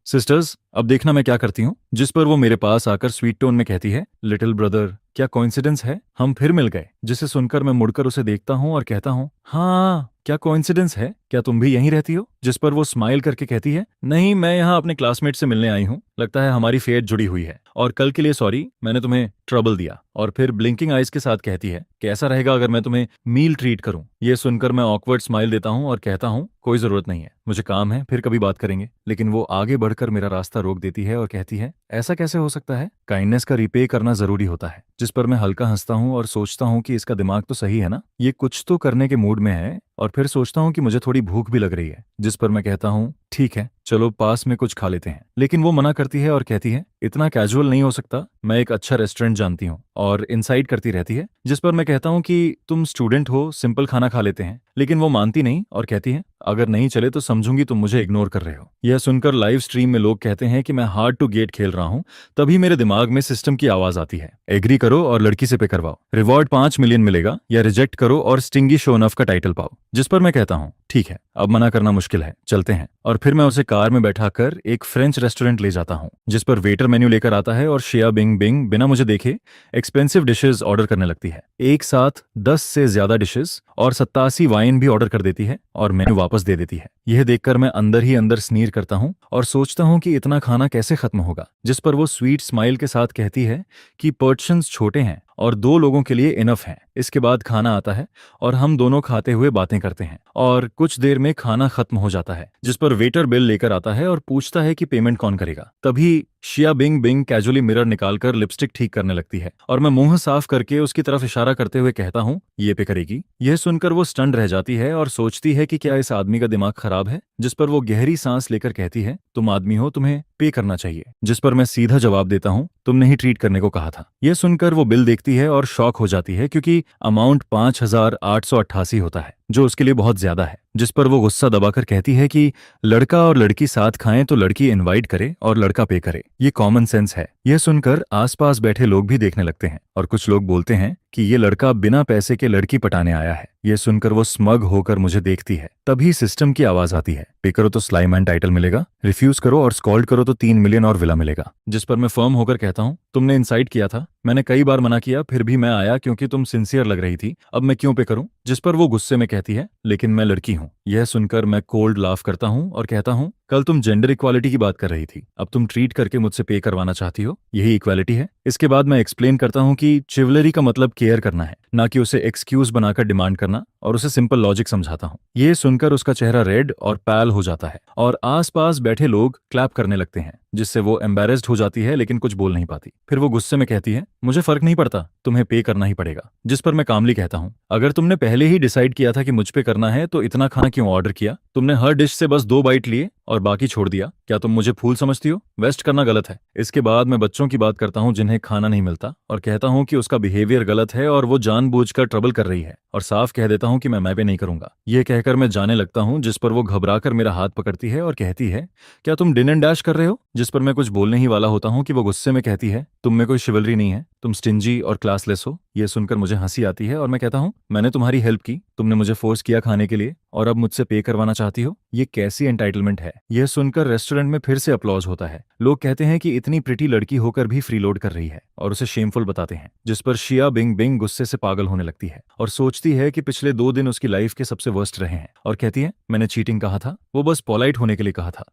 सिस्टर्स, अब देखना मैं क्या करती हूँ। जिस पर वो मेरे पास आकर स्वीट टोन में कहती है, लिटिल ब्रदर, क्या कोइंसिडेंस है, हम फिर मिल गए। जिसे सुनकर मैं मुड़कर उसे देखता हूँ और कहता हूँ, हाँ, क्या कोइंसिडेंस है? क्या तुम भी यहीं रहती हो? जिस पर वो स्माइल करके कहती है, नहीं, मैं यहाँ अपने क्लासमेट से मिलने आई हूँ, लगता है हमारी फेट जुड़ी हुई है, और कल के लिए सॉरी, मैंने तुम्हें ट्रबल दिया। और फिर ब्लिंकिंग आइज के साथ कहती है, कैसा रहेगा अगर मैं तुम्हें मील ट्रीट करूं? ये सुनकर मैं ऑकवर्ड स्माइल देता हूं और कहता हूं, कोई जरूरत नहीं है, मुझे काम है, फिर कभी बात करेंगे। लेकिन वो आगे बढ़कर मेरा रास्ता रोक देती है और कहती है, ऐसा कैसे हो सकता है? काइंडनेस का रिपे करना जरूरी होता है। जिस पर मैं हल्का हंसता हूं और सोचता हूं कि इसका दिमाग तो सही है ना, ये कुछ तो करने के मूड में है। और फिर सोचता हूं कि मुझे थोड़ी भूख भी लग रही है। जिस पर मैं कहता हूं, ठीक है, चलो पास में कुछ खा लेते हैं। लेकिन वो मना करती है और कहती है, इतना कैजुअल नहीं हो सकता, मैं एक अच्छा रेस्टोरेंट जानती हूँ, और इंसाइट करती रहती है। जिस पर मैं कहता हूँ कि तुम स्टूडेंट हो, सिंपल खाना खा लेते हैं। लेकिन वो मानती नहीं और कहती है, अगर नहीं चले तो समझूंगी तुम मुझे इग्नोर कर रहे हो। यह सुनकर लाइव स्ट्रीम में लोग कहते हैं कि मैं हार्ड टू गेट खेल रहा हूँ। तभी मेरे दिमाग में सिस्टम की आवाज आती है, एग्री करो और लड़की से पे करवाओ, रिवॉर्ड 5 मिलियन मिलेगा, या रिजेक्ट करो और स्टिंगी शो ऑफ का टाइटल पाओ। जिस पर मैं कहता हूँ, ठीक है, अब मना करना मुश्किल है, चलते हैं। और फिर मैं उसे कार में बैठाकर एक फ्रेंच रेस्टोरेंट ले जाता हूँ, जिस पर वेटर मेन्यू लेकर आता है और शिया बिंग बिंग बिना मुझे देखे एक्सपेंसिव डिशेस ऑर्डर करने लगती है। एक साथ 10 से ज्यादा डिशेस और 87 वाइन भी ऑर्डर कर देती है और मेन्यू वापस दे देती है। यह देखकर मैं अंदर ही अंदर स्नीर करता हूँ और सोचता हूँ कि इतना खाना कैसे खत्म होगा। जिस पर वो स्वीट स्माइल के साथ कहती है कि पोर्शंस छोटे हैं और 2 लोगों के लिए इनफ है। इसके बाद खाना आता है और हम दोनों खाते हुए बातें करते हैं और कुछ देर में खाना खत्म हो जाता है। जिस पर वेटर बिल लेकर आता है और पूछता है कि पेमेंट कौन करेगा। तभी शिया बिंग बिंग कैजुअली मिरर निकालकर लिपस्टिक ठीक करने लगती है और मैं मुंह साफ करके उसकी तरफ इशारा करते हुए कहता हूँ, ये पे करेगी। यह सुनकर वो स्टंड रह जाती है और सोचती है कि क्या इस आदमी का दिमाग खराब है। जिस पर वो गहरी सांस लेकर कहती है, तुम आदमी हो, तुम्हें पे करना चाहिए। जिस पर मैं सीधा जवाब देता हूँ, तुमने ही ट्रीट करने को कहा था। यह सुनकर वो बिल देखती है और शॉक हो जाती है, क्योंकि अमाउंट 5,888 होता है, जो उसके लिए बहुत ज्यादा है। जिस पर वो गुस्सा दबाकर कहती है कि लड़का और लड़की साथ खाएं तो लड़की इनवाइट करे और लड़का पे करे, ये कॉमन सेंस है। यह सुनकर आसपास बैठे लोग भी देखने लगते हैं और कुछ लोग बोलते हैं कि ये लड़का बिना पैसे के लड़की पटाने आया है। यह सुनकर वो स्मग होकर मुझे देखती है। तभी सिस्टम की आवाज आती है, पे करो तो स्लाई मैन टाइटल मिलेगा, रिफ्यूज करो और स्कॉल्ड करो तो 3 मिलियन और विला मिलेगा। जिस पर मैं फर्म होकर कहता हूँ, तुमने इंसाइट किया था, मैंने कई बार मना किया, फिर भी मैं आया क्योंकि तुम सिंसियर लग रही थी, अब मैं क्यों पे करूं? जिस पर वो गुस्से में कहती है, लेकिन मैं लड़की हूं। यह सुनकर मैं कोल्ड लाफ करता हूं और कहता हूं, कल तुम जेंडर इक्वालिटी की बात कर रही थी, अब तुम ट्रीट करके मुझसे पे करवाना चाहती हो, यही इक्वालिटी है। इसके बाद मैं एक्सप्लेन करता हूं कि चिवलरी का मतलब केयर करना है, ना कि उसे एक्सक्यूज बनाकर डिमांड करना, और उसे सिंपल लॉजिक समझाता हूं। यह सुनकर उसका चेहरा रेड और पैल हो जाता है और आसपास बैठे लोग क्लैप करने लगते हैं। जिससे वो एम्बेरेस्ड हो जाती है लेकिन कुछ बोल नहीं पाती। फिर वो गुस्से में कहती है, मुझे फर्क नहीं पड़ता, तुम्हें पे करना ही पड़ेगा। जिस पर मैं कामली कहता हूँ, अगर तुमने पहले ही डिसाइड किया था कि मुझ पे करना है तो इतना खाना क्यों ऑर्डर किया? तुमने हर डिश से बस 2 बाइट लिए और बाकी छोड़ दिया। क्या तुम मुझे फूल समझती हो? वेस्ट करना गलत है। इसके बाद मैं बच्चों की बात करता हूँ जिन्हें खाना नहीं मिलता, और कहता हूँ कि उसका बिहेवियर गलत है और वो जानबूझकर ट्रबल कर रही है, और साफ कह देता हूँ कि मैं पे नहीं करूंगा। ये कहकर मैं जाने लगता हूँ, जिस पर वो घबराकर मेरा हाथ पकड़ती है और कहती है, क्या तुम डिन एंड डैश कर रहे हो? जिस पर मैं कुछ बोलने ही वाला होता हूँ कि वो गुस्से में कहती है, तुम में कोई शिवलरी नहीं है, तुम स्टिंजी और क्लासलेस हो। ये सुनकर मुझे हंसी आती है और मैं कहता हूँ, मैंने तुम्हारी हेल्प की, तुमने मुझे फोर्स किया खाने के लिए और अब मुझसे पे करवाना चाहती हो? ये कैसी एंटाइटलमेंट है? यह सुनकर रेस्टोरेंट में फिर से अपलॉज होता है। लोग कहते हैं कि इतनी प्रिटी लड़की होकर भी फ्रीलोड कर रही है और उसे शेमफुल बताते हैं, जिस पर शिया बिंग बिंग गुस्से से पागल होने लगती है और सोचती है कि पिछले 2 दिन उसकी लाइफ के सबसे वर्स्ट रहे हैं, और कहती है, मैंने चीटिंग कहा था, वो बस पोलाइट होने के लिए कहा था।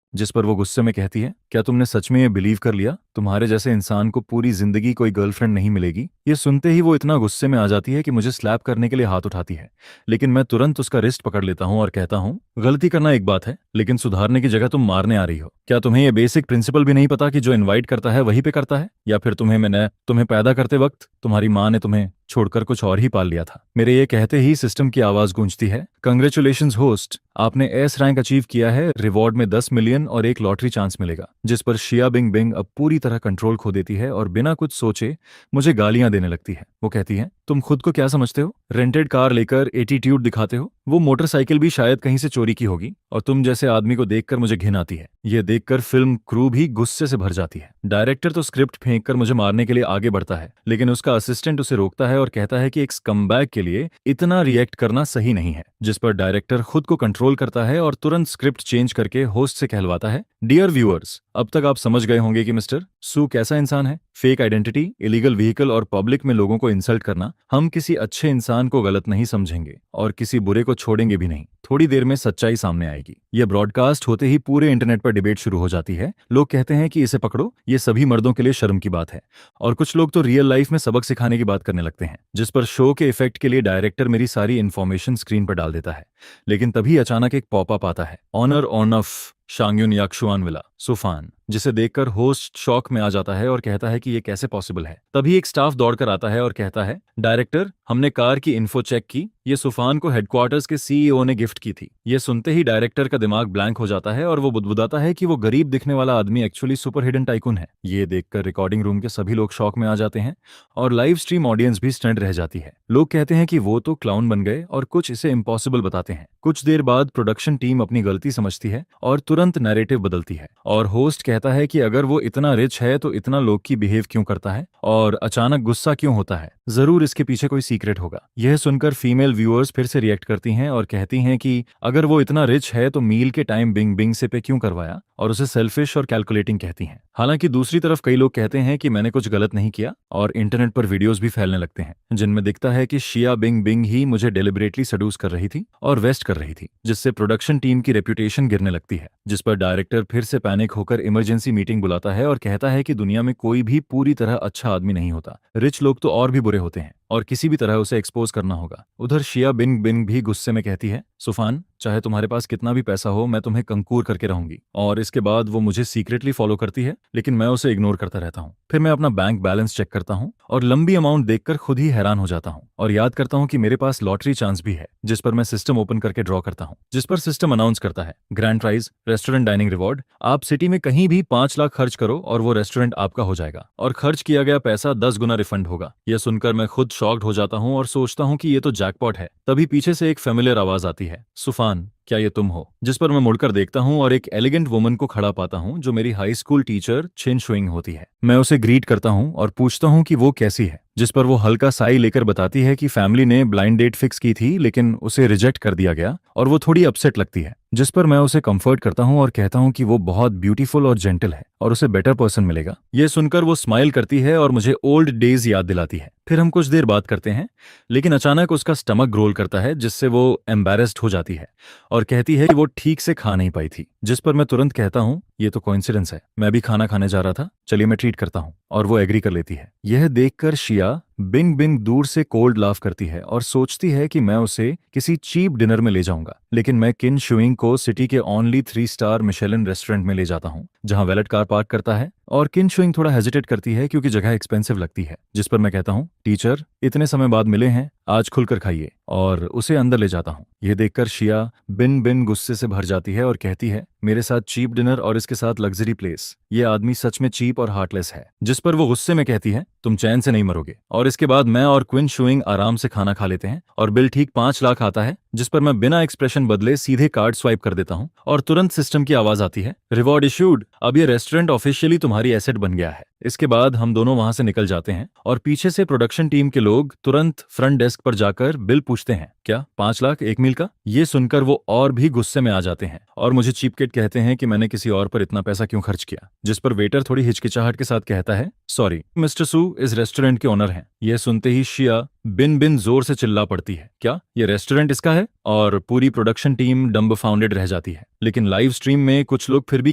जिस पर वो गुस्से में कहती है, क्या तुमने सच में ये बिलीव कर लिया? तुम्हारे जैसे इंसान को पूरी जिंदगी कोई गर्लफ्रेंड नहीं मिलेगी? ये सुनते ही वो इतना गुस्से में आ जाती है कि मुझे स्लैप करने के लिए हाथ उठाती है, लेकिन मैं तुरंत उसका रिस्ट पकड़ लेता हूँ और कहता हूँ, गलती करना एक बात है, लेकिन सुधारने की जगह तुम मारने आ रही हो। क्या तुम्हें ये बेसिक प्रिंसिपल भी नहीं पता कि जो इन्वाइट करता है वही पे करता है? या फिर तुम्हें पैदा करते वक्त तुम्हारी माँ ने तुम्हें छोड़कर कुछ और ही पाल लिया था? मेरे ये कहते ही सिस्टम की आवाज गूंजती है, कंग्रेचुलेशंस होस्ट, आपने एस रैंक अचीव किया है, रिवॉर्ड में 10 मिलियन और एक लॉटरी चांस मिलेगा। जिस पर शिया बिंग बिंग अब पूरी तरह कंट्रोल खो देती है और बिना कुछ सोचे मुझे गालियां देने लगती है। वो कहती है, तुम खुद को क्या समझते हो? रेंटेड कार लेकर एटीट्यूड दिखाते हो, वो मोटरसाइकिल भी शायद कहीं से चोरी की होगी, और तुम जैसे आदमी को देखकर मुझे घिन आती है। ये देखकर फिल्म क्रू भी गुस्से से भर जाती है। डायरेक्टर तो स्क्रिप्ट फेंककर मुझे मारने के लिए आगे बढ़ता है, लेकिन उसका असिस्टेंट उसे रोकता है और कहता है कि एक स्कमबैग के लिए इतना रिएक्ट करना सही नहीं है। जिस पर डायरेक्टर खुद को कंट्रोल करता है और तुरंत स्क्रिप्ट चेंज करके होस्ट से कहलवाता है, डियर व्यूअर्स, अब तक आप समझ गए होंगे कि मिस्टर सू कैसा इंसान है। फेक आइडेंटिटी, इलीगल व्हीकल और पब्लिक में लोगों को इंसल्ट करना, हम किसी अच्छे इंसान को गलत नहीं समझेंगे और किसी बुरे को छोड़ेंगे भी नहीं। थोड़ी देर में सच्चाई सामने आएगी। यह ब्रॉडकास्ट होते ही पूरे इंटरनेट पर डिबेट शुरू हो जाती है। लोग कहते हैं कि इसे पकड़ो, ये सभी मर्दों के लिए शर्म की बात है, और कुछ लोग तो रियल लाइफ में सबक सिखाने की बात करने लगते हैं। जिस पर शो के इफेक्ट के लिए डायरेक्टर मेरी सारी इन्फॉर्मेशन स्क्रीन पर डाल देता है, लेकिन तभी अचानक एक पॉपअप आता है, ऑनर ऑफ शांग्युन याक्शुआनविला सुफान, जिसे देखकर होस्ट शॉक में आ जाता है और कहता है कि ये कैसे पॉसिबल है। तभी एक स्टाफ दौड़कर आता है और कहता है, डायरेक्टर, हमने कार की इन्फो चेक की, ये सुफान को हेडक्वार्टर्स के सीईओ ने गिफ्ट की थी। ये सुनते ही डायरेक्टर का दिमाग ब्लैंक हो जाता है और वो बुदबुदाता है कि वो गरीब दिखने वाला आदमी एक्चुअली सुपर हिडन टाइकून है। ये देखकर रिकॉर्डिंग रूम के सभी लोग शॉक में आ जाते हैं और लाइव स्ट्रीम ऑडियंस भी स्टन्ड रह जाती है। लोग कहते हैं कि वो तो क्लाउन बन गए और कुछ इसे इम्पॉसिबल बताते हैं। कुछ देर बाद प्रोडक्शन टीम अपनी गलती समझती है और तुरंत नैरेटिव बदलती है, और होस्ट कहता है कि अगर वो इतना रिच है तो इतना लोग की बिहेव क्यों करता है और अचानक गुस्सा क्यों होता है? जरूर इसके पीछे कोई सीक्रेट होगा। यह सुनकर फीमेल व्यूअर्स फिर से रिएक्ट करती हैं और कहती हैं कि अगर वो इतना रिच है तो मील के टाइम बिंग बिंग से पे क्यों करवाया, और उसे सेल्फिश और कैलकुलेटिंग कहती हैं। हालांकि दूसरी तरफ कई लोग कहते हैं कि मैंने कुछ गलत नहीं किया, और इंटरनेट पर वीडियोस भी फैलने लगते हैं जिनमें दिखता है कि शिया बिंग बिंग ही मुझे डेलिबरेटली सडूस कर रही थी और वेस्ट कर रही थी, जिससे प्रोडक्शन टीम की रेप्यूटेशन गिरने लगती है। जिस पर डायरेक्टर फिर से पैनिक होकर इमरजेंसी मीटिंग बुलाता है और कहता है कि दुनिया में कोई भी पूरी तरह अच्छा आदमी नहीं होता, रिच लोग तो और भी बुरे होते हैं और किसी भी तरह उसे एक्सपोज करना होगा। उधर शिया बिंग बिंग भी गुस्से में कहती है, सुफान, चाहे तुम्हारे पास कितना भी पैसा हो, मैं तुम्हें कंकूर करके रहूंगी। और इसके बाद वो मुझे सीक्रेटली फॉलो करती है, लेकिन मैं उसे इग्नोर करता रहता हूँ। फिर मैं अपना बैंक बैलेंस चेक करता हूँ और लंबी अमाउंट देखकर खुद ही हैरान हो जाता हूँ और याद करता हूँ कि मेरे पास लॉटरी चांस भी है। जिस पर मैं सिस्टम ओपन करके ड्रॉ करता हूँ, जिस पर सिस्टम अनाउंस करता है, grand prize restaurant dining reward, आप सिटी में कहीं भी 5 लाख खर्च करो और वो रेस्टोरेंट आपका हो जाएगा और खर्च किया गया पैसा 10 गुना रिफंड होगा। यह सुनकर मैं खुद शॉक्ड हो जाता हूँ और सोचता हूँ कि ये तो जैकपॉट है। तभी पीछे से एक फेमिलियर आवाज आती है, सुफान, क्या ये तुम हो? जिस पर मैं मुड़कर देखता हूँ और एक एलिगेंट वुमन को खड़ा पाता हूँ जो मेरी हाई स्कूल टीचर छिन शुइंग होती है। मैं उसे ग्रीट करता हूँ और पूछता हूँ कि वो कैसी है, जिस पर वो हल्का साई लेकर बताती है कि फैमिली ने ब्लाइंड डेट फिक्स की थी लेकिन उसे रिजेक्ट कर दिया गया और वो थोड़ी अपसेट लगती है। जिस पर मैं उसे कंफर्ट करता हूँ और कहता हूँ कि वो बहुत ब्यूटीफुल और जेंटल है और उसे बेटर पर्सन मिलेगा। ये सुनकर वो स्माइल करती है और मुझे ओल्ड डेज याद दिलाती है। फिर हम कुछ देर बात करते हैं, लेकिन अचानक उसका स्टमक ग्रोल करता है जिससे वो एम्बैरेस्ड हो जाती है और कहती है कि वो ठीक से खा नहीं पाई थी। जिस पर मैं तुरंत कहता हूँ ये तो कोइंसिडेंस है, मैं भी खाना खाने जा रहा था, चलिए मैं ट्रीट करता हूँ। और वो एग्री कर लेती है। यह देखकर शिया बिंग बिंग दूर से कोल्ड लाफ करती है और सोचती है कि मैं उसे किसी चीप डिनर में ले जाऊंगा। लेकिन मैं किन शुइंग को सिटी के ओनली 3 स्टार मिशेलिन रेस्टोरेंट में ले जाता हूँ जहां वैलेट कार पार्क करता है। और किन शुइंग थोड़ा हेजिटेट करती है क्योंकि जगह एक्सपेंसिव लगती है। जिस पर मैं कहता हूँ टीचर इतने समय बाद मिले हैं, आज खुलकर खाइए, और उसे अंदर ले जाता हूँ। यह देखकर शिया बिन बिन गुस्से से भर जाती है और कहती है मेरे साथ चीप डिनर और इसके साथ लग्जरी प्लेस, ये आदमी सच में चीप और हार्टलेस है। जिस पर वो गुस्से में कहती है तुम चैन से नहीं मरोगे। और इसके बाद मैं और क्विन शुइंग आराम से खाना खा लेते हैं और बिल ठीक 5 लाख आता है। जिस पर मैं बिना एक्सप्रेशन बदले सीधे कार्ड स्वाइप कर देता हूँ और तुरंत सिस्टम की आवाज आती है रिवॉर्ड इशूड, अब ये रेस्टोरेंट ऑफिशियली तुम्हारी एसेट बन गया है। इसके बाद हम दोनों वहां से निकल जाते हैं और पीछे से प्रोडक्शन टीम के लोग तुरंत फ्रंट डेस्क पर जाकर बिल पूछते हैं क्या 5 लाख एक मील का। ये सुनकर वो और भी गुस्से में आ जाते हैं और मुझे चीपकेट कहते हैं कि मैंने किसी और पर इतना पैसा क्यों खर्च किया। जिस पर वेटर थोड़ी हिचकिचाहट के साथ कहता है सॉरी, मिस्टर सू इस रेस्टोरेंट के ओनर हैं। यह सुनते ही शिया बिन बिन जोर से चिल्ला पड़ती है क्या ये रेस्टोरेंट इसका है। और पूरी प्रोडक्शन टीम डम्बफाउंडेड रह जाती है। लेकिन लाइव स्ट्रीम में कुछ लोग फिर भी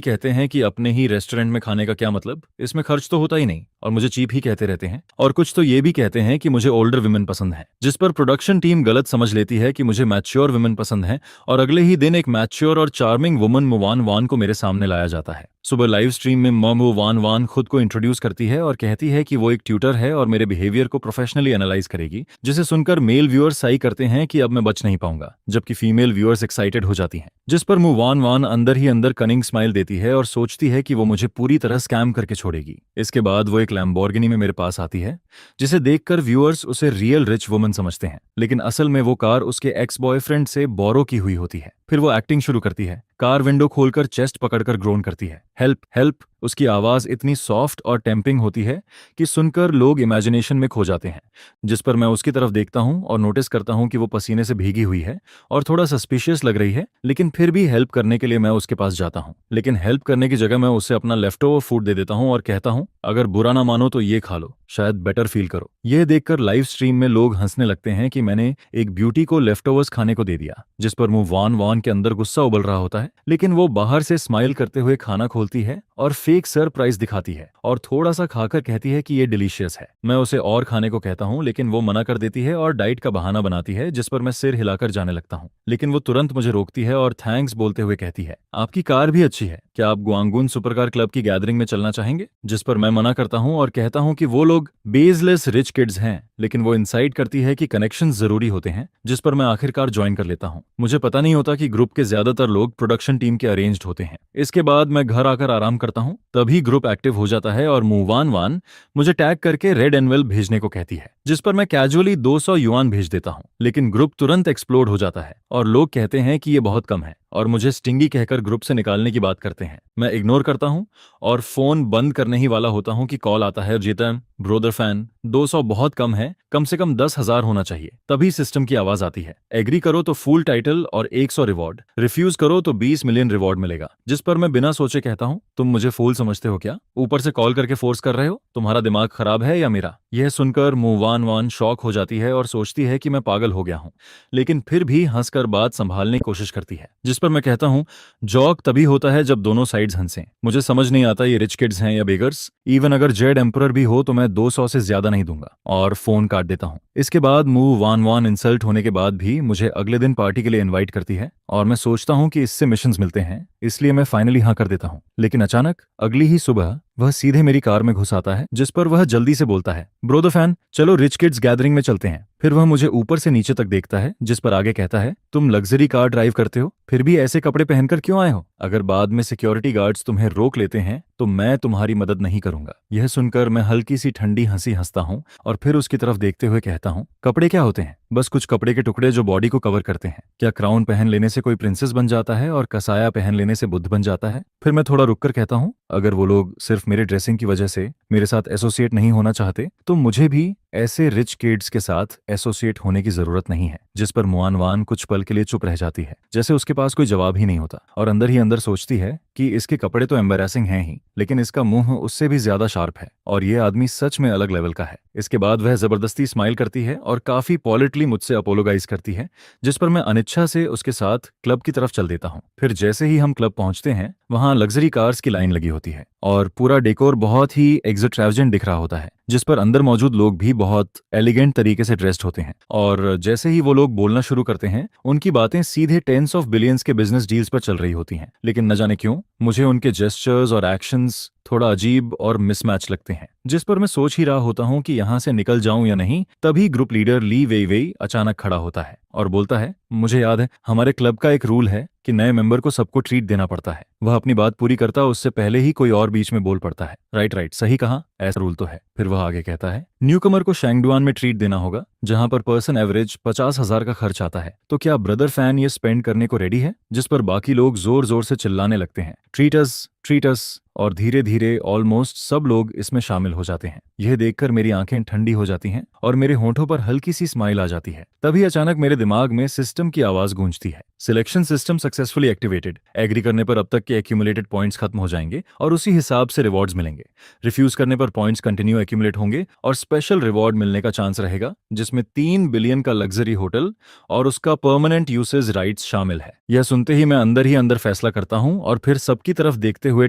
कहते हैं कि अपने ही रेस्टोरेंट में खाने का क्या मतलब, इसमें खर्च तो होता ही नहीं, और मुझे चीप ही कहते रहते हैं। और कुछ तो ये भी कहते हैं कि मुझे ओल्डर विमेन पसंद है। जिस पर प्रोडक्शन टीम गलत समझ लेती है कि मुझे मैच्योर विमेन पसंद है और अगले ही दिन एक मैच्योर और चार्मिंग वुमन मुवान वान को मेरे सामने लाया जाता है। सुबह लाइव स्ट्रीम में ममू वान वान खुद को इंट्रोड्यूस करती है और कहती है कि वो एक ट्यूटर है और मेरे बिहेवियर को प्रोफेशनली एनालाइज करेगी। जिसे सुनकर मेल व्यूअर्स सही करते हैं कि अब मैं बच नहीं पाऊंगा, जबकि फीमेल व्यूअर्स एक्साइटेड हो जाती हैं। जिस पर मू वान वान अंदर ही अंदर कनिंग स्माइल देती है और सोचती है कि वो मुझे पूरी तरह स्कैम करके छोड़ेगी। इसके बाद वो एक लैम्बोर्गिनी में मेरे पास आती है, जिसे देखकर व्यूअर्स उसे रियल रिच वुमन समझते हैं, लेकिन असल में वो कार उसके एक्स बॉयफ्रेंड से बोरो की हुई होती है। फिर वो एक्टिंग शुरू करती है, कार विंडो खोलकर चेस्ट पकड़कर ग्रोन करती है हेल्प हेल्प। उसकी आवाज इतनी सॉफ्ट और टेम्पिंग होती है कि सुनकर लोग इमेजिनेशन में खो जाते हैं। जिस पर मैं उसकी तरफ देखता हूं और नोटिस करता हूं कि वो पसीने से भीगी हुई है और थोड़ा सस्पिशियस लग रही है, लेकिन फिर भी हेल्प करने के लिए मैं उसके पास जाता हूं। लेकिन हेल्प करने की जगह मैं उसे अपना लेफ्ट ओवर फूड दे देता हूं और कहता हूं अगर बुरा ना मानो तो ये खा लो, शायद बेटर फील करो। यह देखकर लाइव स्ट्रीम में लोग हंसने लगते हैं कि मैंने एक ब्यूटी को लेफ्ट ओवर्स खाने को दे दिया। जिस पर मुंह वान वान के अंदर गुस्सा उबल रहा होता है, लेकिन वो बाहर से स्माइल करते हुए खाना खोलती है और फेक सरप्राइज दिखाती है और थोड़ा सा खाकर कहती है कि ये डिलीशियस है। मैं उसे और खाने को कहता हूँ, लेकिन वो मना कर देती है और डाइट का बहाना बनाती है। जिस पर मैं सिर हिलाकर जाने लगता हूँ, लेकिन वो तुरंत मुझे रोकती है और थैंक्स बोलते हुए कहती है आपकी कार भी अच्छी है, क्या आप गुआंगुन सुपरकार क्लब की गैदरिंग में चलना चाहेंगे। जिस पर मैं मना करता हूँ और कहता हूँ कि वो लोग बेसलेस रिच किड्स हैं, लेकिन वो इंसाइट करती है कि कनेक्शन जरूरी होते हैं। जिस पर मैं आखिरकार ज्वाइन कर लेता हूँ। मुझे पता नहीं होता कि ग्रुप के ज्यादातर लोग प्रोडक्शन टीम के अरेंज्ड होते हैं। इसके बाद मैं घर आकर आराम करता हूँ, तभी ग्रुप एक्टिव हो जाता है और मुवान वान मुझे टैग करके रेड एनवेलप भेजने को कहती है। जिस पर मैं कैजुअली 200 युआन भेज देता हूँ, लेकिन ग्रुप तुरंत एक्सप्लोड हो जाता है और लोग कहते हैं कि ये बहुत कम है और मुझे स्टिंगी कहकर ग्रुप से निकालने की बात करते हैं। मैं इग्नोर करता हूं और फोन बंद करने ही वाला होता हूं कि कॉल आता है जीतन ब्रोदर फैन 200 बहुत कम है, कम से कम 10,000 होना चाहिए। तभी सिस्टम की आवाज आती है एग्री करो तो फुल टाइटल और 100 रिवॉर्ड, रिफ्यूज करो तो 20 मिलियन रिवॉर्ड मिलेगा। जिस पर मैं बिना सोचे कहता हूं तुम मुझे फूल समझते हो क्या, ऊपर से कॉल करके फोर्स कर रहे हो, तुम्हारा दिमाग खराब है या मेरा। यह सुनकर मुवान वान शॉक हो जाती है और सोचती है कि मैं पागल हो गया हूं, लेकिन फिर भी हंसकर बात संभालने की कोशिश करती है। जिस पर मैं कहता हूं जॉक तभी होता है जब दोनों साइड्स हंसें। मुझे समझ नहीं आता ये रिच किड्स हैं या बेगर्स, इवन अगर जेड एम्परर भी हो तो मैं 200 से ज्यादा नहीं दूंगा, और फोन काट देता हूं। इसके बाद मुंह वान वान इंसल्ट होने के बाद भी मुझे अगले दिन पार्टी के लिए इनवाइट करती है और मैं सोचता हूं कि इससे मिशंस मिलते हैं, इसलिए मैं फाइनली हाँ कर देता हूं। लेकिन अचानक अगली ही सुबह वह सीधे मेरी कार में घुस आता है। जिस पर वह जल्दी से बोलता है ब्रोदर फैन चलो रिच किड्स गैदरिंग में चलते हैं। फिर वह मुझे ऊपर से नीचे तक देखता है, जिस पर आगे कहता है तुम लग्जरी कार ड्राइव करते हो, फिर भी ऐसे कपड़े पहनकर क्यों आए हो। अगर बाद में सिक्योरिटी गार्ड्स तुम्हें रोक लेते हैं तो मैं तुम्हारी मदद नहीं करूंगा। यह सुनकर मैं हल्की सी ठंडी हंसी हंसता हूं और फिर उसकी तरफ देखते हुए कहता हूं कपड़े क्या होते हैं, बस कुछ कपड़े के टुकड़े जो बॉडी को कवर करते हैं। क्या क्राउन पहन लेने से कोई प्रिंसेस बन जाता है और कसाया पहन लेने से बुद्ध बन जाता है। फिर मैं थोड़ा रुककर कहता हूं अगर वो लोग सिर्फ मेरे ड्रेसिंग की वजह से मेरे साथ एसोसिएट नहीं होना चाहते तो मुझे भी ऐसे रिच किड्स के साथ एसोसिएट होने की जरूरत नहीं है। जिस पर मुआन वान कुछ पल के लिए चुप रह जाती है, जैसे उसके पास कोई जवाब ही नहीं होता, और अंदर ही अंदर सोचती है कि इसके कपड़े तो एम्बैरेसिंग हैं ही, लेकिन इसका मुंह उससे भी ज्यादा शार्प है और ये आदमी सच में अलग लेवल का है। इसके बाद वह जबरदस्ती स्माइल करती है और काफी पॉलिटली मुझसे अपोलोगाइज करती है, जिस पर मैं अनिच्छा से उसके साथ क्लब की तरफ चल देता हूँ। फिर जैसे ही हम क्लब पहुंचते हैं, वहां लग्जरी कार्स की लाइन लगी होती है और पूरा डेकोर बहुत ही एक्सट्रावेगेंट दिख रहा होता है, जिस पर अंदर मौजूद लोग भी बहुत एलिगेंट तरीके से ड्रेस्ड होते हैं। और जैसे ही वो लोग बोलना शुरू करते हैं, उनकी बातें सीधे टेंस ऑफ बिलियंस के बिजनेस डील्स पर चल रही होती हैं। लेकिन न जाने क्यों मुझे उनके जेस्चर्स और एक्शंस थोड़ा अजीब और मिसमैच लगते हैं, जिस पर मैं सोच ही रहा होता हूँ कि यहाँ से निकल जाऊं या नहीं। तभी ग्रुप लीडर ली वेई वेई अचानक खड़ा होता है और बोलता है, मुझे याद है हमारे क्लब का एक रूल है कि नए मेंबर को सबको ट्रीट देना पड़ता है। वह अपनी बात पूरी करता उससे पहले ही कोई और बीच में बोल पड़ता है, राइट राइट, सही कहा, ऐसा रूल तो है। फिर वह आगे कहता है, न्यूकमर को शैंगडुआन में ट्रीट देना होगा, जहां पर पर्सन एवरेज 50,000 का खर्च आता है। तो क्या ब्रदर फैन ये स्पेंड करने को रेडी है? जिस पर बाकी लोग जोर जोर से चिल्लाने लगते हैं, ट्रीट अस, और धीरे धीरे ऑलमोस्ट सब लोग इसमें शामिल हो जाते हैं। यह देखकर मेरी आंखें ठंडी हो जाती हैं और मेरे होंठों पर हल्की सी स्माइल आ जाती है। तभी अचानक मेरे दिमाग में सिस्टम की आवाज गूंजती है, selection system successfully activated. Agree करने पर अब तक के एक्यूमुलेटेड पॉइंट्स खत्म हो जाएंगे और उसी हिसाब से रिवॉर्ड्स मिलेंगे। रिफ्यूज करने पर पॉइंट्स कंटिन्यू एक्यूमुलेट होंगे और स्पेशल रिवॉर्ड मिलने का चांस रहेगा, जिसमें 3 बिलियन का लग्जरी होटल और उसका परमानेंट यूसेज राइट्स शामिल है। यह सुनते ही मैं अंदर ही अंदर फैसला करता हूं और फिर सबकी तरफ देखते हुए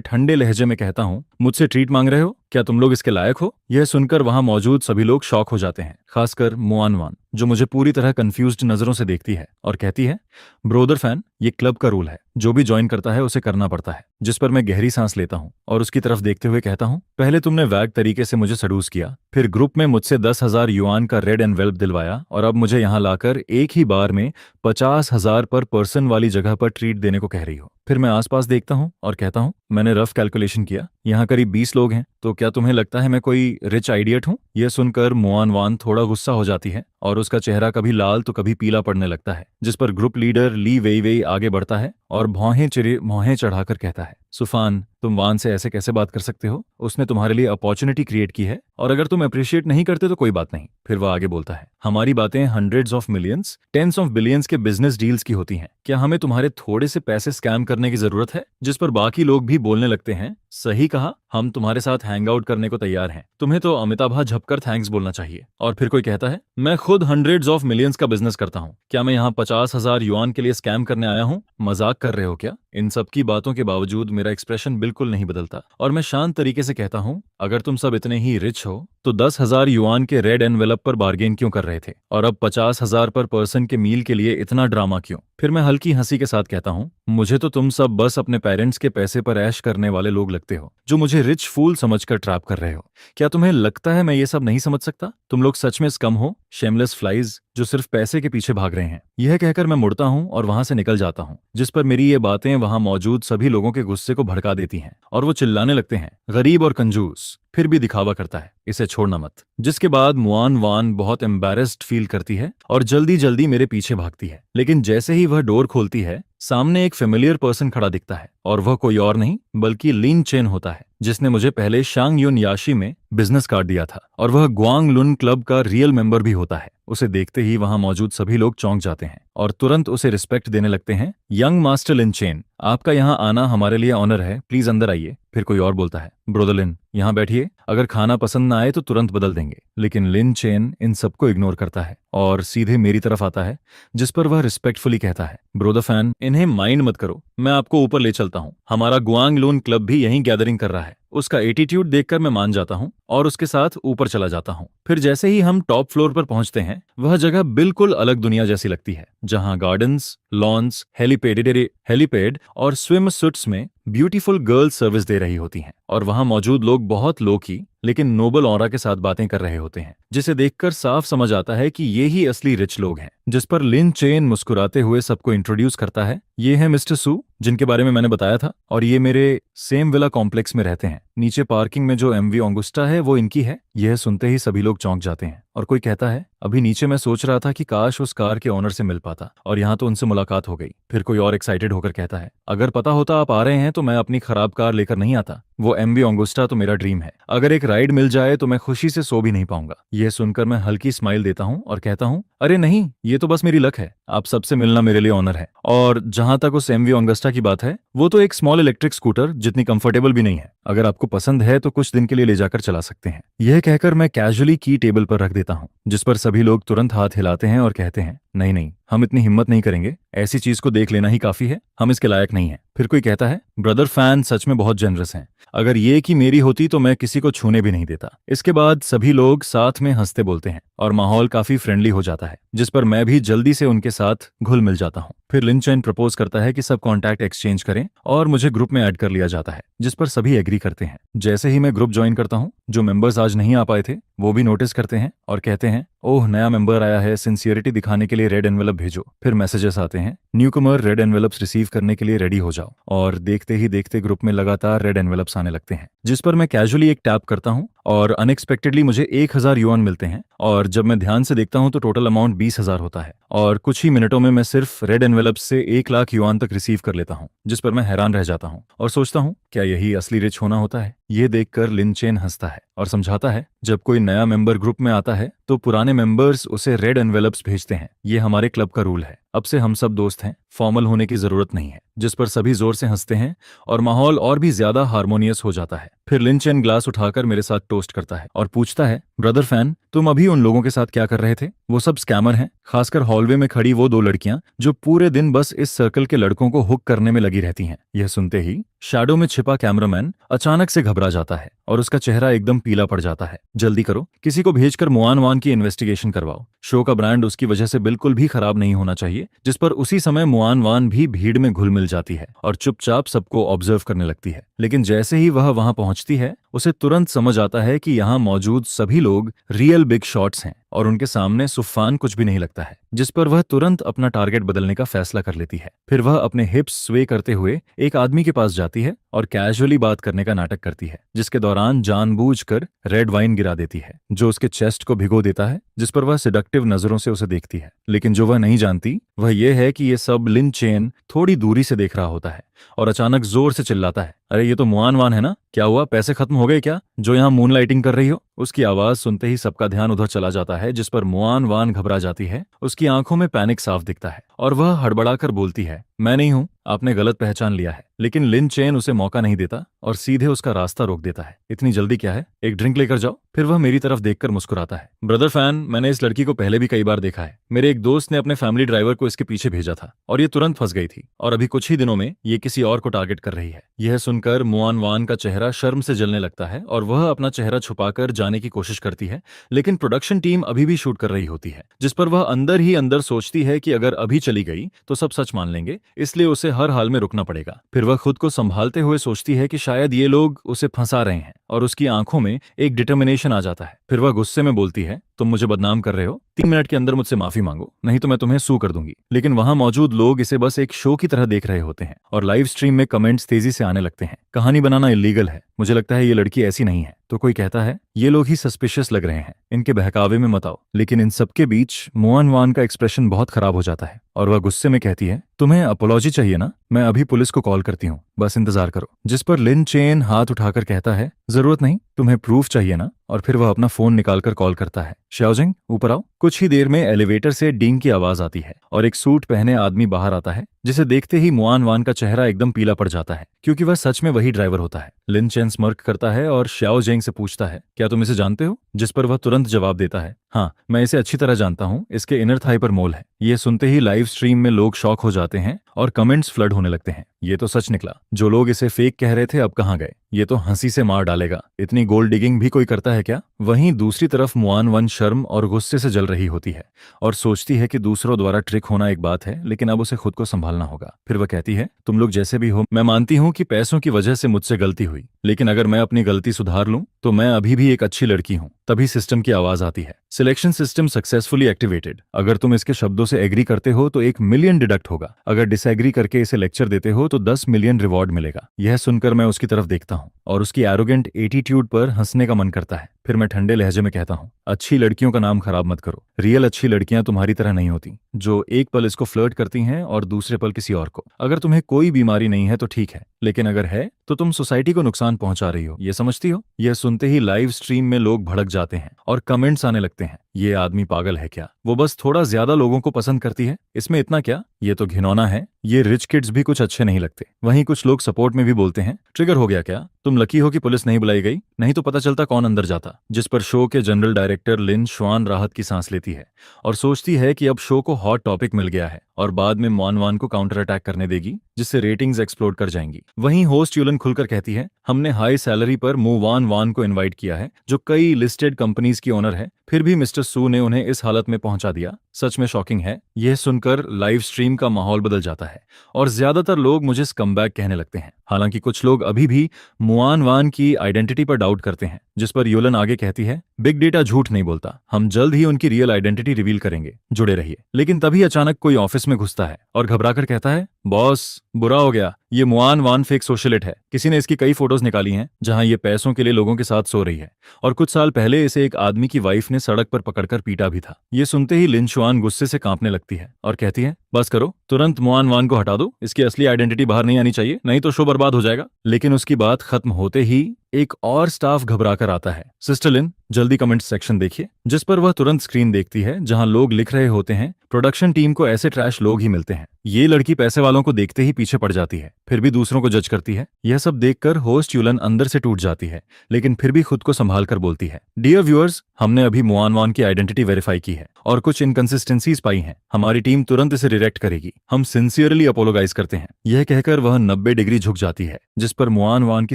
ठंडे लहजे में कहता हूं, मुझसे ट्रीट मांग रहे हो? क्या तुम लोग इसके लायक हो? यह सुनकर वहां मौजूद सभी लोग शॉक हो जाते हैं, खासकर मुआन वान, जो मुझे पूरी तरह कंफ्यूज्ड नजरों से देखती है और कहती है, ब्रोदर फैन, ये क्लब का रूल है, जो भी ज्वाइन करता है उसे करना पड़ता है। जिस पर मैं गहरी सांस लेता हूं और उसकी तरफ देखते हुए कहता हूं, पहले तुमने वैग तरीके से मुझे सडूस किया, फिर ग्रुप में मुझसे 10,000 युआन का रेड एनवेल्प दिलवाया और अब मुझे यहाँ लाकर एक ही बार में 50,000 पर पर्सन वाली जगह पर ट्रीट देने को कह रही हो। फिर मैं आसपास देखता हूं और कहता हूं, मैंने रफ कैलकुलेशन किया, यहाँ करीब 20 लोग हैं, तो क्या तुम्हें लगता है मैं कोई रिच आइडियट हूँ? यह सुनकर मुआन वान थोड़ा गुस्सा हो जाती है और उसका चेहरा कभी लाल तो कभी पीला पड़ने लगता है, जिस पर ग्रुप लीडर ली वेई वेई आगे बढ़ता है और भौहें चढ़ाकर कहता है, सुफान, तुम वान से ऐसे कैसे बात कर सकते हो? उसने तुम्हारे लिए अपॉर्चुनिटी क्रिएट की है और अगर तुम अप्रिशिएट नहीं करते तो कोई बात नहीं। फिर वह आगे बोलता है, हमारी बातें hundreds of millions, tens of billions के बिजनेस डील्स की होती हैं। क्या हमें तुम्हारे थोड़े से पैसे स्कैम करने की जरूरत है? जिस पर बाकी लोग भी बोलने लगते हैं, सही कहा, हम तुम्हारे साथ हैंग आउट करने को तैयार हैं। तुम्हें तो अमिताभा झपकर थैंक्स बोलना चाहिए। और फिर कोई कहता है, मैं खुद हंड्रेड्स ऑफ मिलियंस का बिजनेस करता हूँ, क्या मैं यहाँ 50,000 युआन के लिए स्कैम करने आया हूँ? मजाक कर रहे हो क्या? इन सब की बातों के बावजूद मेरा एक्सप्रेशन बिल्कुल नहीं बदलता और मैं शांत तरीके से कहता हूँ, अगर तुम सब इतने ही रिच हो तो 10,000 युआन के रेड एनवेलप पर बार्गेन क्यों कर रहे थे और अब 50,000 पर पर्सन के मील के लिए इतना ड्रामा क्यों? फिर मैं हल्की हंसी के साथ कहता हूँ, मुझे तो तुम सब बस अपने पेरेंट्स के पैसे पर ऐश करने वाले लोग लगते हो, जो मुझे रिच फूल समझकर ट्रैप कर रहे हो। क्या तुम्हें लगता है मैं ये सब नहीं समझ सकता? तुम लोग सच में स्कम हो, शेमलेस फ्लाइज जो सिर्फ पैसे के पीछे भाग रहे हैं। यह कहकर मैं मुड़ता हूँ और वहां से निकल जाता हूँ, जिस पर मेरी ये बातें वहां मौजूद सभी लोगों के गुस्से को भड़का देती हैं और वो चिल्लाने लगते हैं, गरीब और कंजूस, फिर भी दिखावा करता है, इसे छोड़ना मत। जिसके बाद मुआन वान बहुत एम्बैरेस्ड फील करती है और जल्दी जल्दी मेरे पीछे भागती है। लेकिन जैसे ही वह डोर खोलती है, सामने एक फेमिलियर पर्सन खड़ा दिखता है और वह कोई और नहीं बल्कि लिन चेन होता है, जिसने मुझे पहले शांग युन याशी में बिजनेस कार्ड दिया था और वह ग्वांग लुन क्लब का रियल मेंबर भी होता है। उसे देखते ही वहां मौजूद सभी लोग चौंक जाते हैं और तुरंत उसे रिस्पेक्ट देने लगते हैं। यंग मास्टर लिन चेन, आपका यहाँ आना हमारे लिए ऑनर है, प्लीज अंदर आइए। फिर कोई और बोलता है, ब्रोदर लिन, यहाँ बैठिए, अगर खाना पसंद ना आए तो तुरंत बदल देंगे। लेकिन लिन चेन इन सबको इग्नोर करता है और सीधे मेरी तरफ आता है, जिस पर वह रिस्पेक्टफुली कहता है, ब्रोदर फैन, इन्हें माइंड मत करो, मैं आपको ऊपर ले चलता हूँ, हमारा गुआंग लून क्लब भी यहीं गैदरिंग कर रहा है। उसका एटीट्यूड देखकर मैं मान जाता हूँ और उसके साथ ऊपर चला जाता हूँ। फिर जैसे ही हम टॉप फ्लोर पर पहुंचते हैं, वह जगह बिल्कुल अलग दुनिया जैसी लगती है, जहां गार्डन्स, लॉन्स, हेलीपैड और स्विम सूट्स में ब्यूटीफुल गर्ल सर्विस दे रही होती हैं और वहां मौजूद लोग बहुत लो की लेकिन नोबल ऑरा के साथ बातें कर रहे होते हैं, जिसे देखकर साफ समझ आता है कि ये ही असली रिच लोग हैं। जिस पर लिन चेन मुस्कुराते हुए सबको इंट्रोड्यूस करता है, ये है मिस्टर सू, जिनके बारे में मैंने बताया था और ये मेरे सेम विला कॉम्प्लेक्स में रहते हैं। नीचे पार्किंग में जो एमवी ऑगुस्टा है वो इनकी है। यह सुनते ही सभी लोग चौंक जाते हैं और कोई कहता है, अभी नीचे मैं सोच रहा था कि काश उस कार के ओनर से मिल पाता, और यहाँ तो उनसे मुलाकात हो गई। फिर कोई और एक्साइटेड होकर कहता है, अगर पता होता आप आ रहे हैं तो मैं अपनी खराब कार लेकर नहीं आता। वो एमवी ऑगुस्टा तो मेरा ड्रीम है, अगर एक राइड मिल जाए तो मैं खुशी से सो भी नहीं पाऊंगा। यह सुनकर मैं हल्की स्माइल देता हूँ और कहता हूँ, अरे नहीं, ये तो बस मेरी लक है, आप सबसे मिलना मेरे लिए ऑनर है। और जहां तक उस एमवी ऑगस्टा की बात है, वो तो एक स्मॉल इलेक्ट्रिक स्कूटर जितनी कंफर्टेबल भी नहीं है। अगर आपको पसंद है तो कुछ दिन के लिए ले जाकर चला सकते हैं। यह कहकर मैं कैजुअली की टेबल पर रख देता हूँ, जिस पर सभी लोग तुरंत हाथ हिलाते हैं और कहते हैं, नहीं नहीं, हम इतनी हिम्मत नहीं करेंगे, ऐसी चीज को देख लेना ही काफी है, हम इसके लायक नहीं हैं। फिर कोई कहता है, ब्रदर फैन सच में बहुत जनरस हैं, अगर ये की मेरी होती तो मैं किसी को छूने भी नहीं देता। इसके बाद सभी लोग साथ में हंसते बोलते हैं और माहौल काफी फ्रेंडली हो जाता है, जिस पर मैं भी जल्दी से उनके साथ घुल मिल जाता हूँ। फिर लिन चेन प्रपोज करता है कि सब कॉन्टैक्ट एक्सचेंज करें और मुझे ग्रुप में ऐड कर लिया जाता है, जिस पर सभी एग्री करते हैं। जैसे ही मैं ग्रुप ज्वाइन करता हूँ, जो मेंबर्स आज नहीं आ पाए थे वो भी नोटिस करते हैं और कहते हैं, ओह नया मेंबर आया है, सिंसियरिटी दिखाने के लिए रेड एनवेलप भेजो। फिर मैसेजेस आते हैं, न्यूकमर रेड एनवेलप्स रिसीव करने के लिए रेडी हो जाओ। और देखते ही देखते ग्रुप में लगातार रेड एनवेलप्स आने लगते हैं, जिस पर मैं कैजुअली एक टैप करता हूँ और अनएक्सपेक्टेडली मुझे 1000 युआन मिलते हैं। और जब मैं ध्यान से देखता हूँ तो टोटल अमाउंट 20,000 होता है और कुछ ही मिनटों में मैं सिर्फ रेड एनवेलप्स से 1 लाख युआन तक रिसीव कर लेता हूँ, जिस पर मैं हैरान रह जाता हूँ और सोचता हूँ, क्या यही असली रिच होना होता है। ये देखकर लिन चेन हंसता है और समझाता है, जब कोई नया मेंबर ग्रुप में आता है तो पुराने मेंबर्स उसे रेड एनवेलप्स भेजते हैं, ये हमारे क्लब का रूल है, अब से हम सब दोस्त हैं, फॉर्मल होने की जरूरत नहीं है। जिस पर सभी जोर से हंसते हैं और माहौल और भी ज्यादा हार्मोनियस हो जाता है। फिर लिन चेन ग्लास उठाकर मेरे साथ टोस्ट करता है और पूछता है, ब्रदर फैन, तुम अभी उन लोगों के साथ क्या कर रहे थे? वो सब स्कैमर हैं, खासकर हॉलवे में खड़ी वो 2 लड़कियां जो पूरे दिन बस इस सर्कल के लड़कों को हुक करने में लगी रहती हैं। यह सुनते ही शैडो में छिपा कैमरामैन अचानक से घबरा जाता है और उसका चेहरा एकदम पीला पड़ जाता है। जल्दी करो, किसी को भेजकर मुआन वान की इन्वेस्टिगेशन करवाओ, शो का ब्रांड उसकी वजह से बिल्कुल भी खराब नहीं होना चाहिए। जिस पर उसी समय मुआन वान भी भीड़ में घुल मिल जाती है और चुपचाप सबको ऑब्जर्व करने लगती है। लेकिन जैसे ही वह वहां पहुंचती है, उसे तुरंत समझ आता है कि यहाँ मौजूद सभी लोग रियल बिग शॉट्स हैं और उनके सामने सुफान कुछ भी नहीं लगता है, जिस पर वह तुरंत अपना टारगेट बदलने का फैसला कर लेती है। फिर वह अपने हिप्स स्वे करते हुए एक आदमी के पास जाती है और कैजुअली बात करने का नाटक करती है, जिसके दौरान जानबूझकर रेड वाइन गिरा देती है, जो उसके चेस्ट को भिगो देता है, जिस पर वह सिडक्टिव नजरों से उसे देखती है। लेकिन जो वह नहीं जानती वह यह है कि यह सब लिन चेन थोड़ी दूरी से देख रहा होता है और अचानक जोर से चिल्लाता है, अरे ये तो मुआन वान है ना, क्या हुआ, पैसे खत्म हो गए क्या, जो यहाँ मून लाइटिंग कर रही हो? उसकी आवाज सुनते ही सबका ध्यान उधर चला जाता है, जिस पर मुआन वान घबरा जाती है। उसकी आंखों में पैनिक साफ दिखता है और वह हड़बड़ाकर बोलती है, मैं नहीं हूं, आपने गलत पहचान लिया है। लेकिन लिन चेन उसे मौका नहीं देता और सीधे उसका रास्ता रोक देता है। इतनी जल्दी क्या है, एक ड्रिंक लेकर जाओ। फिर वह मेरी तरफ देखकर मुस्कुराता है, ब्रदर फैन, मैंने इस लड़की को पहले भी कई बार देखा है, मेरे एक दोस्त ने अपने फैमिली ड्राइवर को इसके पीछे भेजा था और ये तुरंत फंस गई थी और अभी कुछ ही दिनों में ये किसी और को टारगेट कर रही है। यह सुनकर मुआन वान का चेहरा शर्म से जलने लगता है और वह अपना चेहरा छुपाकर जाने की कोशिश करती है, लेकिन प्रोडक्शन टीम अभी भी शूट कर रही होती है, जिस पर वह अंदर ही अंदर सोचती है कि अगर अभी चली गई तो सब सच मान लेंगे, इसलिए उसे हर हाल में रुकना पड़ेगा। फिर वह खुद को संभालते हुए सोचती है कि शायद ये लोग उसे फंसा रहे हैं और उसकी आंखों में एक डिटर्मिनेशन आ जाता है। फिर वह गुस्से में बोलती है, तुम मुझे बदनाम कर रहे हो, 3 मिनट के अंदर मुझसे माफी मांगो, नहीं तो मैं तुम्हें सू कर दूंगी। लेकिन वहां मौजूद लोग इसे बस एक शो की तरह देख रहे होते हैं और लाइव स्ट्रीम में कमेंट्स तेजी से आने लगते हैं, कहानी बनाना इलीगल है, मुझे लगता है ये लड़की ऐसी नहीं है। तो कोई कहता है, ये लोग ही सस्पिशियस लग रहे हैं, इनके बहकावे में मत आओ। लेकिन इन सबके बीच मुआन वान का एक्सप्रेशन बहुत खराब हो जाता है और वह गुस्से में कहती है, तुम्हें अपोलॉजी चाहिए ना, मैं अभी पुलिस को कॉल करती हूँ, बस इंतजार करो। जिस पर लिन चेन हाथ उठाकर कहता है, जरूरत नहीं, तुम्हें प्रूफ चाहिए ना, और फिर वह अपना फोन निकालकर कॉल करता है, शाओजिंग ऊपर आओ। कुछ ही देर में एलिवेटर से डींग की आवाज आती है और एक सूट पहने आदमी बाहर आता है, जिसे देखते ही मुआन वान का चेहरा एकदम पीला पड़ जाता है, क्योंकि वह सच में वही ड्राइवर होता है। लिन चेन स्मर्क करता है और शाओ जेंग से पूछता है, क्या तुम इसे जानते हो? जिस पर वह तुरंत जवाब देता है, हाँ, मैं इसे अच्छी तरह जानता हूँ, इसके इनर थाई पर मोल है। ये सुनते ही लाइव स्ट्रीम में लोग शॉक हो जाते हैं और कमेंट्स फ्लड होने लगते हैं, ये तो सच निकला, जो लोग इसे फेक कह रहे थे अब कहाँ गए, ये तो हंसी से मार डालेगा, इतनी गोल्ड डिगिंग भी कोई करता है क्या? वहीं दूसरी तरफ मुआन वन शर्म और गुस्से से जल रही होती है और सोचती है कि दूसरों द्वारा ट्रिक होना एक बात है, लेकिन अब उसे खुद को संभालना होगा। फिर वह कहती है, तुम लोग जैसे भी हो, मैं मानती हूँ कि पैसों की वजह से मुझसे गलती हुई, लेकिन अगर मैं अपनी गलती सुधार लूं तो मैं अभी भी एक अच्छी लड़की हूँ। तभी सिस्टम की आवाज आती है, सिलेक्शन सिस्टम सक्सेसफुली एक्टिवेटेड। अगर तुम इसके शब्दों से एग्री करते हो तो 1 मिलियन डिडक्ट होगा, अगर डिसएग्री करके इसे लेक्चर देते हो तो 10 मिलियन रिवॉर्ड मिलेगा। यह सुनकर मैं उसकी तरफ देखता हूँ और उसकी एरोगेंट एटीट्यूड पर हंसने का मन करता है। फिर मैं ठंडे लहजे में कहता हूँ, अच्छी लड़कियों का नाम खराब मत करो। रियल अच्छी लड़कियां तुम्हारी तरह नहीं होती, जो एक पल इसको फ्लर्ट करती हैं और दूसरे पल किसी और को। अगर तुम्हें कोई बीमारी नहीं है तो ठीक है, लेकिन अगर है तो तुम सोसाइटी को नुकसान पहुंचा रही हो, ये समझती हो? यह सुनते ही लाइव स्ट्रीम में लोग भड़क जाते हैं और कमेंट्स आने लगते हैं, ये आदमी पागल है क्या? वो बस थोड़ा ज्यादा लोगों को पसंद करती है, इसमें इतना क्या? ये तो घिनौना है, ये रिच किड्स भी कुछ अच्छे नहीं लगते। वहीं कुछ लोग सपोर्ट में भी बोलते हैं, ट्रिगर हो गया क्या? तुम लकी हो कि पुलिस नहीं बुलाई गई, नहीं तो पता चलता कौन अंदर जाता। जिस पर शो के जनरल डायरेक्टर लिन श्वान राहत की सांस लेती है और सोचती है कि अब शो को हॉट टॉपिक मिल गया है और बाद में मॉनवान को काउंटर अटैक करने देगी, जिससे रेटिंग्स एक्सप्लोड कर जाएंगी। वहीं होस्ट यूलन खुलकर कहती है, हमने हाई सैलरी पर मूवान वान को इनवाइट किया है, जो कई लिस्टेड कंपनीज की ओनर है, फिर भी मिस्टर सू ने उन्हें इस हालत में पहुंचा दिया। सच में शॉकिंग है। यह सुनकर लाइव स्ट्रीम का माहौल बदल जाता है और ज्यादातर लोग मुझे स्कमबैग कहने लगते हैं। हालांकि कुछ लोग अभी भी मुआन वान की आइडेंटिटी पर डाउट करते हैं, जिस पर योलन आगे कहती है, बिग डेटा झूठ नहीं बोलता, हम जल्द ही उनकी रियल आइडेंटिटी रिवील करेंगे, जुड़े रहिए। लेकिन तभी अचानक कोई ऑफिस में घुसता है और घबराकर कहता है, बॉस बुरा हो गया, ये मुआन वान फेक सोशलिट है। किसी ने इसकी कई फोटोज निकाली हैं जहां ये पैसों के लिए लोगों के साथ सो रही है और कुछ साल पहले इसे एक आदमी की वाइफ ने सड़क पर पकड़कर पीटा भी था। ये सुनते ही लिन शुआन गुस्से से कांपने लगती है और कहती है, बस करो, तुरंत मुआन वान को हटा दो, इसकी असली आइडेंटिटी बाहर नहीं आनी चाहिए, नहीं तो शो बर्बाद हो जाएगा। लेकिन उसकी बात खत्म होते ही एक और स्टाफ घबराकर आता है, सिस्टर लिन जल्दी कमेंट सेक्शन देखिए, जिस पर वह तुरंत स्क्रीन देखती है जहां लोग लिख रहे होते हैं, प्रोडक्शन टीम को ऐसे ट्रैश लोग ही मिलते हैं। ये लड़की पैसे वालों को देखते ही पीछे पड़ जाती है, फिर भी दूसरों को जज करती है। यह सब देखकर होस्ट यूलन अंदर से टूट जाती है, लेकिन फिर भी खुद को संभाल कर बोलती है, डियर व्यूअर्स, हमने अभी मुआन वान की आइडेंटिटी वेरीफाई की है और कुछ इनकंसिस्टेंसीज पाई हैं। हमारी टीम तुरंत इसे रिरेक्ट करेगी, हम सिंसियरली अपोलोगाइज करते हैं। यह कहकर वह 90 डिग्री झुक जाती है, जिस पर मुआन वान की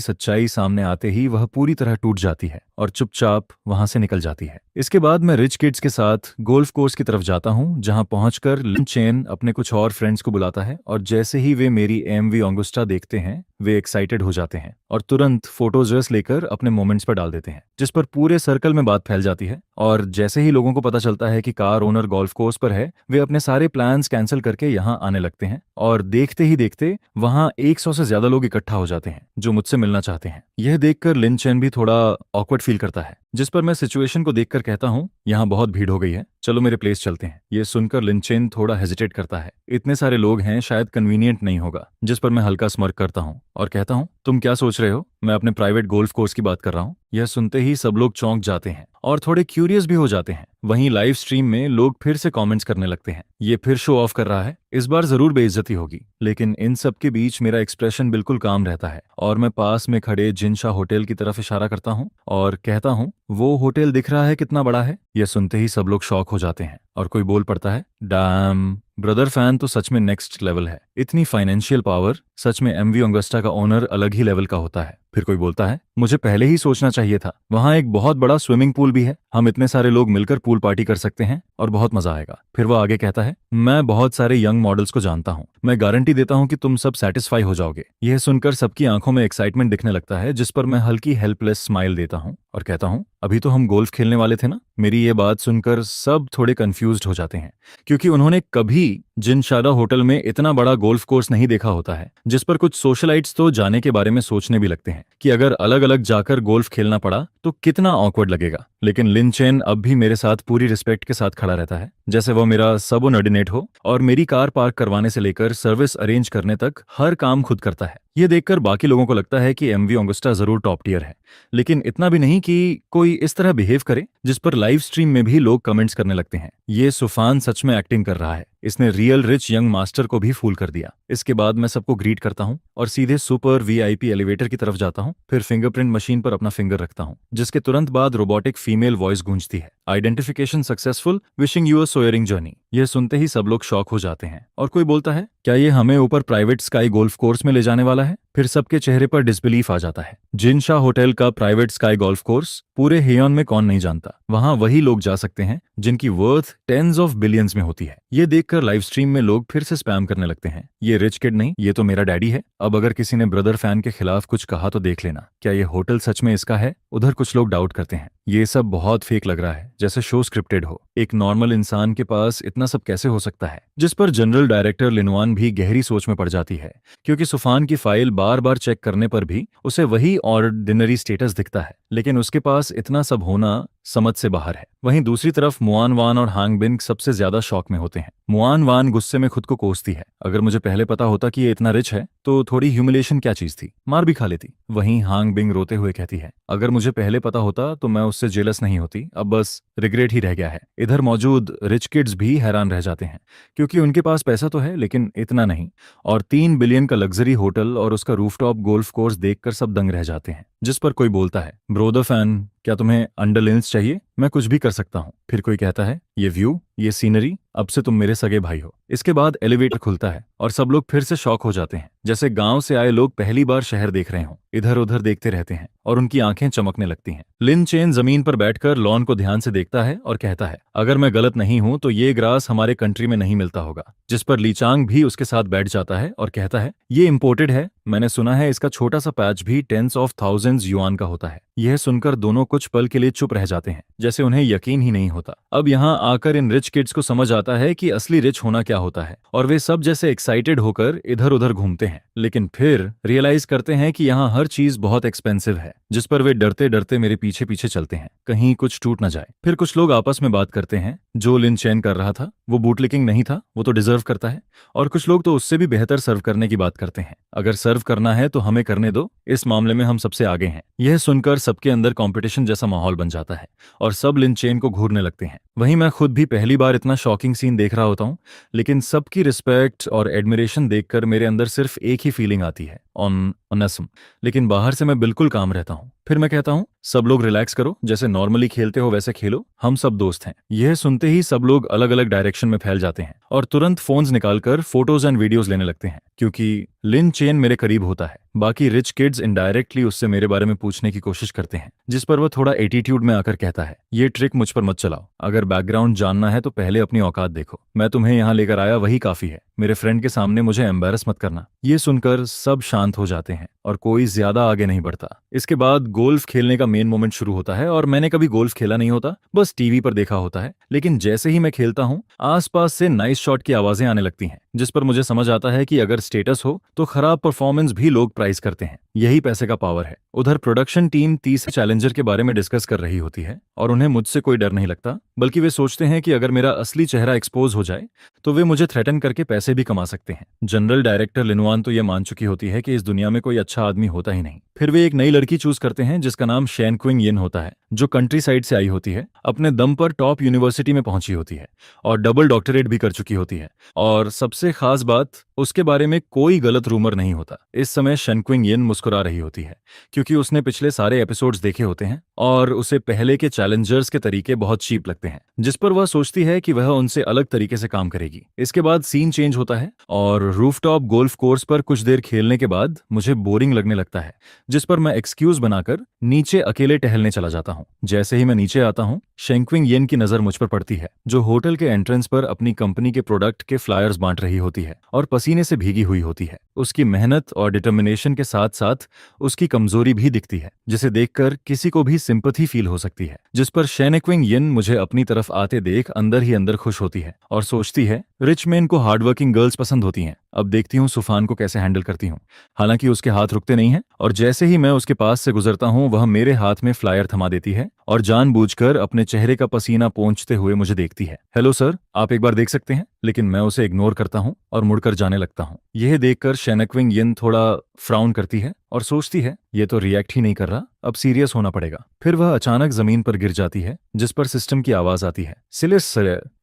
सच्चाई सामने आते ही वह पूरी तरह टूट जाती है और चुपचाप वहां से निकल जाती है। इसके बाद मैं रिच किड्स के साथ गोल्फ कोर्स की तरफ जाता हूं, जहां पहुंचकर लिन चेन अपने कुछ और फ्रेंड्स को बुलाता है और जैसे ही वे मेरी एमवी ऑगस्टा देखते हैं, वे एक्साइटेड हो जाते हैं और तुरंत फोटोज लेकर अपने मोमेंट्स पर डाल देते हैं, जिस पर पूरे सर्कल में बात फैल जाती है। और जैसे ही लोगों को पता चलता है कि कार ओनर गोल्फ कोर्स पर है, वे अपने सारे प्लान्स कैंसिल करके यहाँ आने लगते हैं और देखते ही देखते वहां 100 से ज्यादा लोग इकट्ठा हो जाते हैं जो मुझसे मिलना चाहते हैं। यह देखकर लिन चेन भी थोड़ा ऑकवर्ड फील करता है, जिस पर मैं सिचुएशन को देखकर कहता हूँ, यहाँ बहुत भीड़ हो गई है, चलो मेरे प्लेस चलते हैं। ये सुनकर लिन चेन थोड़ा हेजिटेट करता है, इतने सारे लोग हैं, शायद कन्वीनियंट नहीं होगा। जिस पर मैं हल्का स्मर्क करता हूँ और कहता हूँ, तुम क्या सोच रहे हो, मैं अपने प्राइवेट गोल्फ कोर्स की बात कर रहा हूँ। यह सुनते ही सब लोग चौंक जाते हैं और थोड़े क्यूरियस भी हो जाते हैं। वहीं लाइव स्ट्रीम में लोग फिर से कमेंट्स करने लगते हैं, ये फिर शो ऑफ कर रहा है, इस बार जरूर बेइज्जती होगी। लेकिन इन सब के बीच मेरा एक्सप्रेशन बिल्कुल काम रहता है और मैं पास में खड़े जिनशा होटल की तरफ इशारा करता हूँ और कहता हूँ, वो होटल दिख रहा है कितना बड़ा है। यह सुनते ही सब लोग शॉक हो जाते हैं और कोई बोल पड़ता है, डैम, ब्रदर फैन तो सच में नेक्स्ट लेवल है, इतनी फाइनेंशियल पावर, सच में एमवी ऑगस्टा का ओनर अलग ही लेवल का होता है। फिर कोई बोलता है, मुझे पहले ही सोचना चाहिए था, वहां एक बहुत बड़ा स्विमिंग पूल भी है, हम इतने सारे लोग मिलकर पूल पार्टी कर सकते हैं और बहुत मजा आएगा। फिर वो आगे कहता है, मैं बहुत सारे यंग मॉडल्स को जानता हूँ, मैं गारंटी देता हूँ कि तुम सब सेटिस्फाई हो जाओगे। यह सुनकर सबकी आंखों में एक्साइटमेंट दिखने लगता है, जिस पर मैं हल्की हेल्पलेस स्माइल देता हूँ और कहता हूँ, अभी तो हम गोल्फ खेलने वाले थे ना। मेरी ये बात सुनकर सब थोड़े कंफ्यूज्ड हो जाते हैं, क्योंकि उन्होंने कभी जिनशादा होटल में इतना बड़ा गोल्फ कोर्स नहीं देखा होता है, जिस पर कुछ सोशलाइट्स तो जाने के बारे में सोचने भी लगते हैं कि अगर अलग अलग जाकर गोल्फ खेलना पड़ा तो कितना ऑकवर्ड लगेगा। लेकिन लिन चेन अब भी मेरे साथ पूरी रिस्पेक्ट के साथ खड़ा रहता है, जैसे वो मेरा सबऑर्डिनेट हो और मेरी कार पार्क करवाने से लेकर सर्विस अरेंज करने तक हर काम खुद करता है। ये देखकर बाकी लोगों को लगता है कि एमवी ऑगस्टा जरूर टॉप टियर है, लेकिन इतना भी नहीं कि कोई इस तरह बिहेव करे, जिस पर लाइव स्ट्रीम में भी लोग कमेंट्स करने लगते हैं, ये सुफान सच में एक्टिंग कर रहा है, इसने रियल रिच यंग मास्टर को भी फूल कर दिया। इसके बाद मैं सबको ग्रीट करता हूँ और सीधे सुपर वीआईपी एलिवेटर की तरफ जाता हूँ। फिर फिंगरप्रिंट मशीन पर अपना फिंगर रखता हूँ, जिसके तुरंत बाद रोबोटिक फीमेल वॉइस गूंजती है, identification successful, wishing you a soaring journey. यह सुनते ही सब लोग शॉक हो जाते हैं और कोई बोलता है, क्या ये हमें ऊपर प्राइवेट स्काई गोल्फ कोर्स में ले जाने वाला है? फिर सबके चेहरे पर डिसबिलीफ आ जाता है। जिनशा होटल का प्राइवेट स्काई गोल्फ कोर्स पूरे हेयन में कौन नहीं जानता। वहां वही लोग जा सकते हैं जिनकी वर्थ टेंस ऑफ बिलियंस में होती है। ये देखकर लाइव स्ट्रीम में लोग फिर से स्पैम करने लगते हैं, ये रिच किड नहीं, ये तो मेरा डैडी है। अब अगर किसी ने ब्रदर फैन के खिलाफ कुछ कहा तो देख लेना, क्या ये होटल सच में इसका है? उधर कुछ लोग डाउट करते हैं, ये सब बहुत फेक लग रहा है, जैसे शो स्क्रिप्टेड हो। एक नॉर्मल इंसान के पास इतना सब कैसे हो सकता है? जिस पर जनरल डायरेक्टर लिनवान भी गहरी सोच में पड़ जाती है, क्योंकि सुफान की फाइल बार बार चेक करने पर भी उसे वही ऑर्डिनरी स्टेटस दिखता है, लेकिन उसके पास इतना सब होना समझ से बाहर है। वहीं दूसरी तरफ मुआन वान और हांग बिंग सबसे ज्यादा शॉक में होते हैं। मुआन वान गुस्से में खुद को कोसती है, अगर मुझे पहले पता होता कि ये इतना रिच है तो थोड़ी ह्यूमिलेशन क्या चीज थी, मार भी खा लेती। वहीं हांग बिंग रोते हुए कहती है, अगर मुझे पहले पता होता तो मैं उससे जेलस नहीं होती, अब बस रिग्रेट ही रह गया है। इधर मौजूद रिच किड्स भी हैरान रह जाते हैं, क्योंकि उनके पास पैसा तो है लेकिन इतना नहीं, और 3 बिलियन का लग्जरी होटल और उसका रूफटॉप गोल्फ कोर्स देखकर सब दंग रह जाते हैं। जिस पर कोई बोलता है, ब्रोदर फैन, क्या तुम्हें अंडरलेंस चाहिए? मैं कुछ भी कर सकता हूँ। फिर कोई कहता है, ये व्यू, ये सीनरी, अब से तुम मेरे सगे भाई हो। इसके बाद एलिवेटर खुलता है और सब लोग फिर से शॉक हो जाते हैं, जैसे गांव से आए लोग पहली बार शहर देख रहे हों। इधर उधर देखते रहते हैं और उनकी आंखें चमकने लगती हैं। लिन चेन जमीन पर बैठकर लॉन को ध्यान से देखता है और कहता है, अगर मैं गलत नहीं हूं तो ये ग्रास हमारे कंट्री में नहीं मिलता होगा। जिस पर लीचांग भी उसके साथ बैठ जाता है और कहता है, ये इम्पोर्टेड है, मैंने सुना है इसका छोटा सा पैच भी टेंस ऑफ थाउजेंड्स युआन का होता है। यह सुनकर दोनों कुछ पल के लिए चुप रह जाते हैं, जैसे उन्हें यकीन ही नहीं होता। अब यहाँ आकर इन रिच किड्स को समझ आता है कि असली रिच होना क्या होता है, और वे सब जैसे एक्साइटेड होकर इधर उधर घूमते हैं, लेकिन फिर रियलाइज करते हैं कि यहाँ हर चीज बहुत एक्सपेंसिव है। जिस पर वे डरते डरते मेरे पीछे पीछे चलते हैं, कहीं कुछ टूट न जाए। फिर कुछ लोग आपस में बात करते हैं, जो लिन चेन कर रहा था वो बूटलिकिंग नहीं था, वो तो डिजर्व करता है, और कुछ लोग तो उससे भी बेहतर सर्व करने की बात करते हैं। अगर सर्व करना है तो हमें करने दो, इस मामले में हम सबसे आगे हैं। यह सुनकर सबके अंदर कंपटीशन जैसा माहौल बन जाता है और सब लिन चेन को घूरने लगते हैं। वहीं मैं खुद भी पहली बार इतना शॉकिंग सीन देख रहा होता हूँ, लेकिन सबकी रिस्पेक्ट और एडमिरेशन देखकर मेरे अंदर सिर्फ एक ही फीलिंग आती है, ऑनेस्म। लेकिन बाहर से मैं बिल्कुल काम रहता हूँ। फिर मैं कहता हूँ, सब लोग रिलैक्स करो, जैसे नॉर्मली खेलते हो वैसे खेलो, हम सब दोस्त हैं। यह सुनते ही सब लोग अलग अलग डायरेक्शन में फैल जाते हैं और तुरंत फोन्स निकालकर फोटोज एंड वीडियोस लेने लगते हैं, क्योंकि लिन चेन मेरे करीब होता है। बाकी रिच किड्स इनडायरेक्टली उससे मेरे बारे में पूछने की कोशिश करते हैं, जिस पर वह थोड़ा एटीट्यूड में आकर कहता है, ये ट्रिक मुझ पर मत चलाओ, अगर बैकग्राउंड जानना है तो पहले अपनी औकात देखो, मैं तुम्हें यहाँ लेकर आया वही काफी है, मेरे फ्रेंड के सामने मुझे एम्बैरस मत करना। ये सुनकर सब शांत हो जाते हैं और कोई ज्यादा आगे नहीं बढ़ता। इसके बाद गोल्फ खेलने का मेन मोमेंट शुरू होता है, और मैंने कभी गोल्फ खेला नहीं होता, बस टीवी पर देखा होता है। लेकिन जैसे ही मैं खेलता हूँ, आसपास से नाइस शॉट की आवाजें आने लगती हैं, जिस पर मुझे समझ आता है कि अगर स्टेटस हो तो खराब परफॉर्मेंस भी लोग प्राइज करते हैं। यही पैसे का पावर है। उधर प्रोडक्शन टीम तीसरे चैलेंजर के बारे में डिस्कस कर रही होती है, और उन्हें मुझसे कोई डर नहीं लगता, बल्कि वे सोचते हैं कि अगर मेरा असली चेहरा एक्सपोज हो जाए तो वे मुझे थ्रेटन करके पैसे भी कमा सकते हैं। जनरल डायरेक्टर लिनवान तो यह मान चुकी होती है कि इस दुनिया में कोई अच्छा आदमी होता ही नहीं। फिर वे एक नई लड़की चूज करते हैं जिसका नाम शेन क्विंग यिन होता है, जो कंट्री साइड से आई होती है, अपने दम पर टॉप यूनिवर्सिटी में पहुंची होती है और डबल डॉक्टरेट भी कर चुकी होती है। और सबसे खास बात, उसके बारे में कोई गलत रूमर नहीं होता। इस समय शेन क्विंग यिन मुस्कुरा रही होती है, क्योंकि उसने पिछले सारे एपिसोड्स देखे होते हैं और उसे पहले के चैलेंजर्स के तरीके बहुत चीप लगते हैं, जिस पर वह सोचती है कि वह उनसे अलग तरीके से काम करेगी। इसके बाद सीन चेंज होता है और रूफटॉप गोल्फ कोर्स पर कुछ देर खेलने के बाद मुझे बोरिंग लगने लगता है, जिस पर मैं एक्सक्यूज बनाकर नीचे अकेले टहलने चला जाता हूँ। जैसे ही मैं नीचे आता हूँ, शेन क्विंग यिन की नजर मुझ पर पड़ती है, जो होटल के एंट्रेंस पर अपनी कंपनी के प्रोडक्ट के फ्लायर्स बांट रही होती है और पसीने से भीगी हुई होती है। उसकी मेहनत और डिटर्मिनेशन के साथ साथ उसकी कमजोरी भी दिखती है, जिसे देखकर किसी को भी सिंपैथी फील हो सकती है। जिस पर शेन क्विंग यिन मुझे अपनी तरफ आते देख अंदर ही अंदर खुश होती है और सोचती है, रिच मैन को हार्डवर्किंग गर्ल्स पसंद होती हैं। अब देखती हूँ सुफान को कैसे हैंडल करती हूँ। हालांकि उसके हाथ रुकते नहीं हैं, और जैसे ही मैं उसके पास से गुजरता हूँ, वह मेरे हाथ में फ्लायर थमा देती है और जानबूझकर अपने चेहरे का पसीना पोंछते हुए मुझे देखती है। हेलो सर, आप एक बार देख सकते हैं? लेकिन मैं उसे इग्नोर करता हूँ और मुड़कर जाने लगता हूँ। यह देखकर शेन क्विंग यिन थोड़ा फ्राउन करती है और सोचती है, ये तो रिएक्ट ही नहीं कर रहा, अब सीरियस होना पड़ेगा। फिर वह अचानक जमीन पर गिर जाती है, जिस पर सिस्टम की आवाज आती है,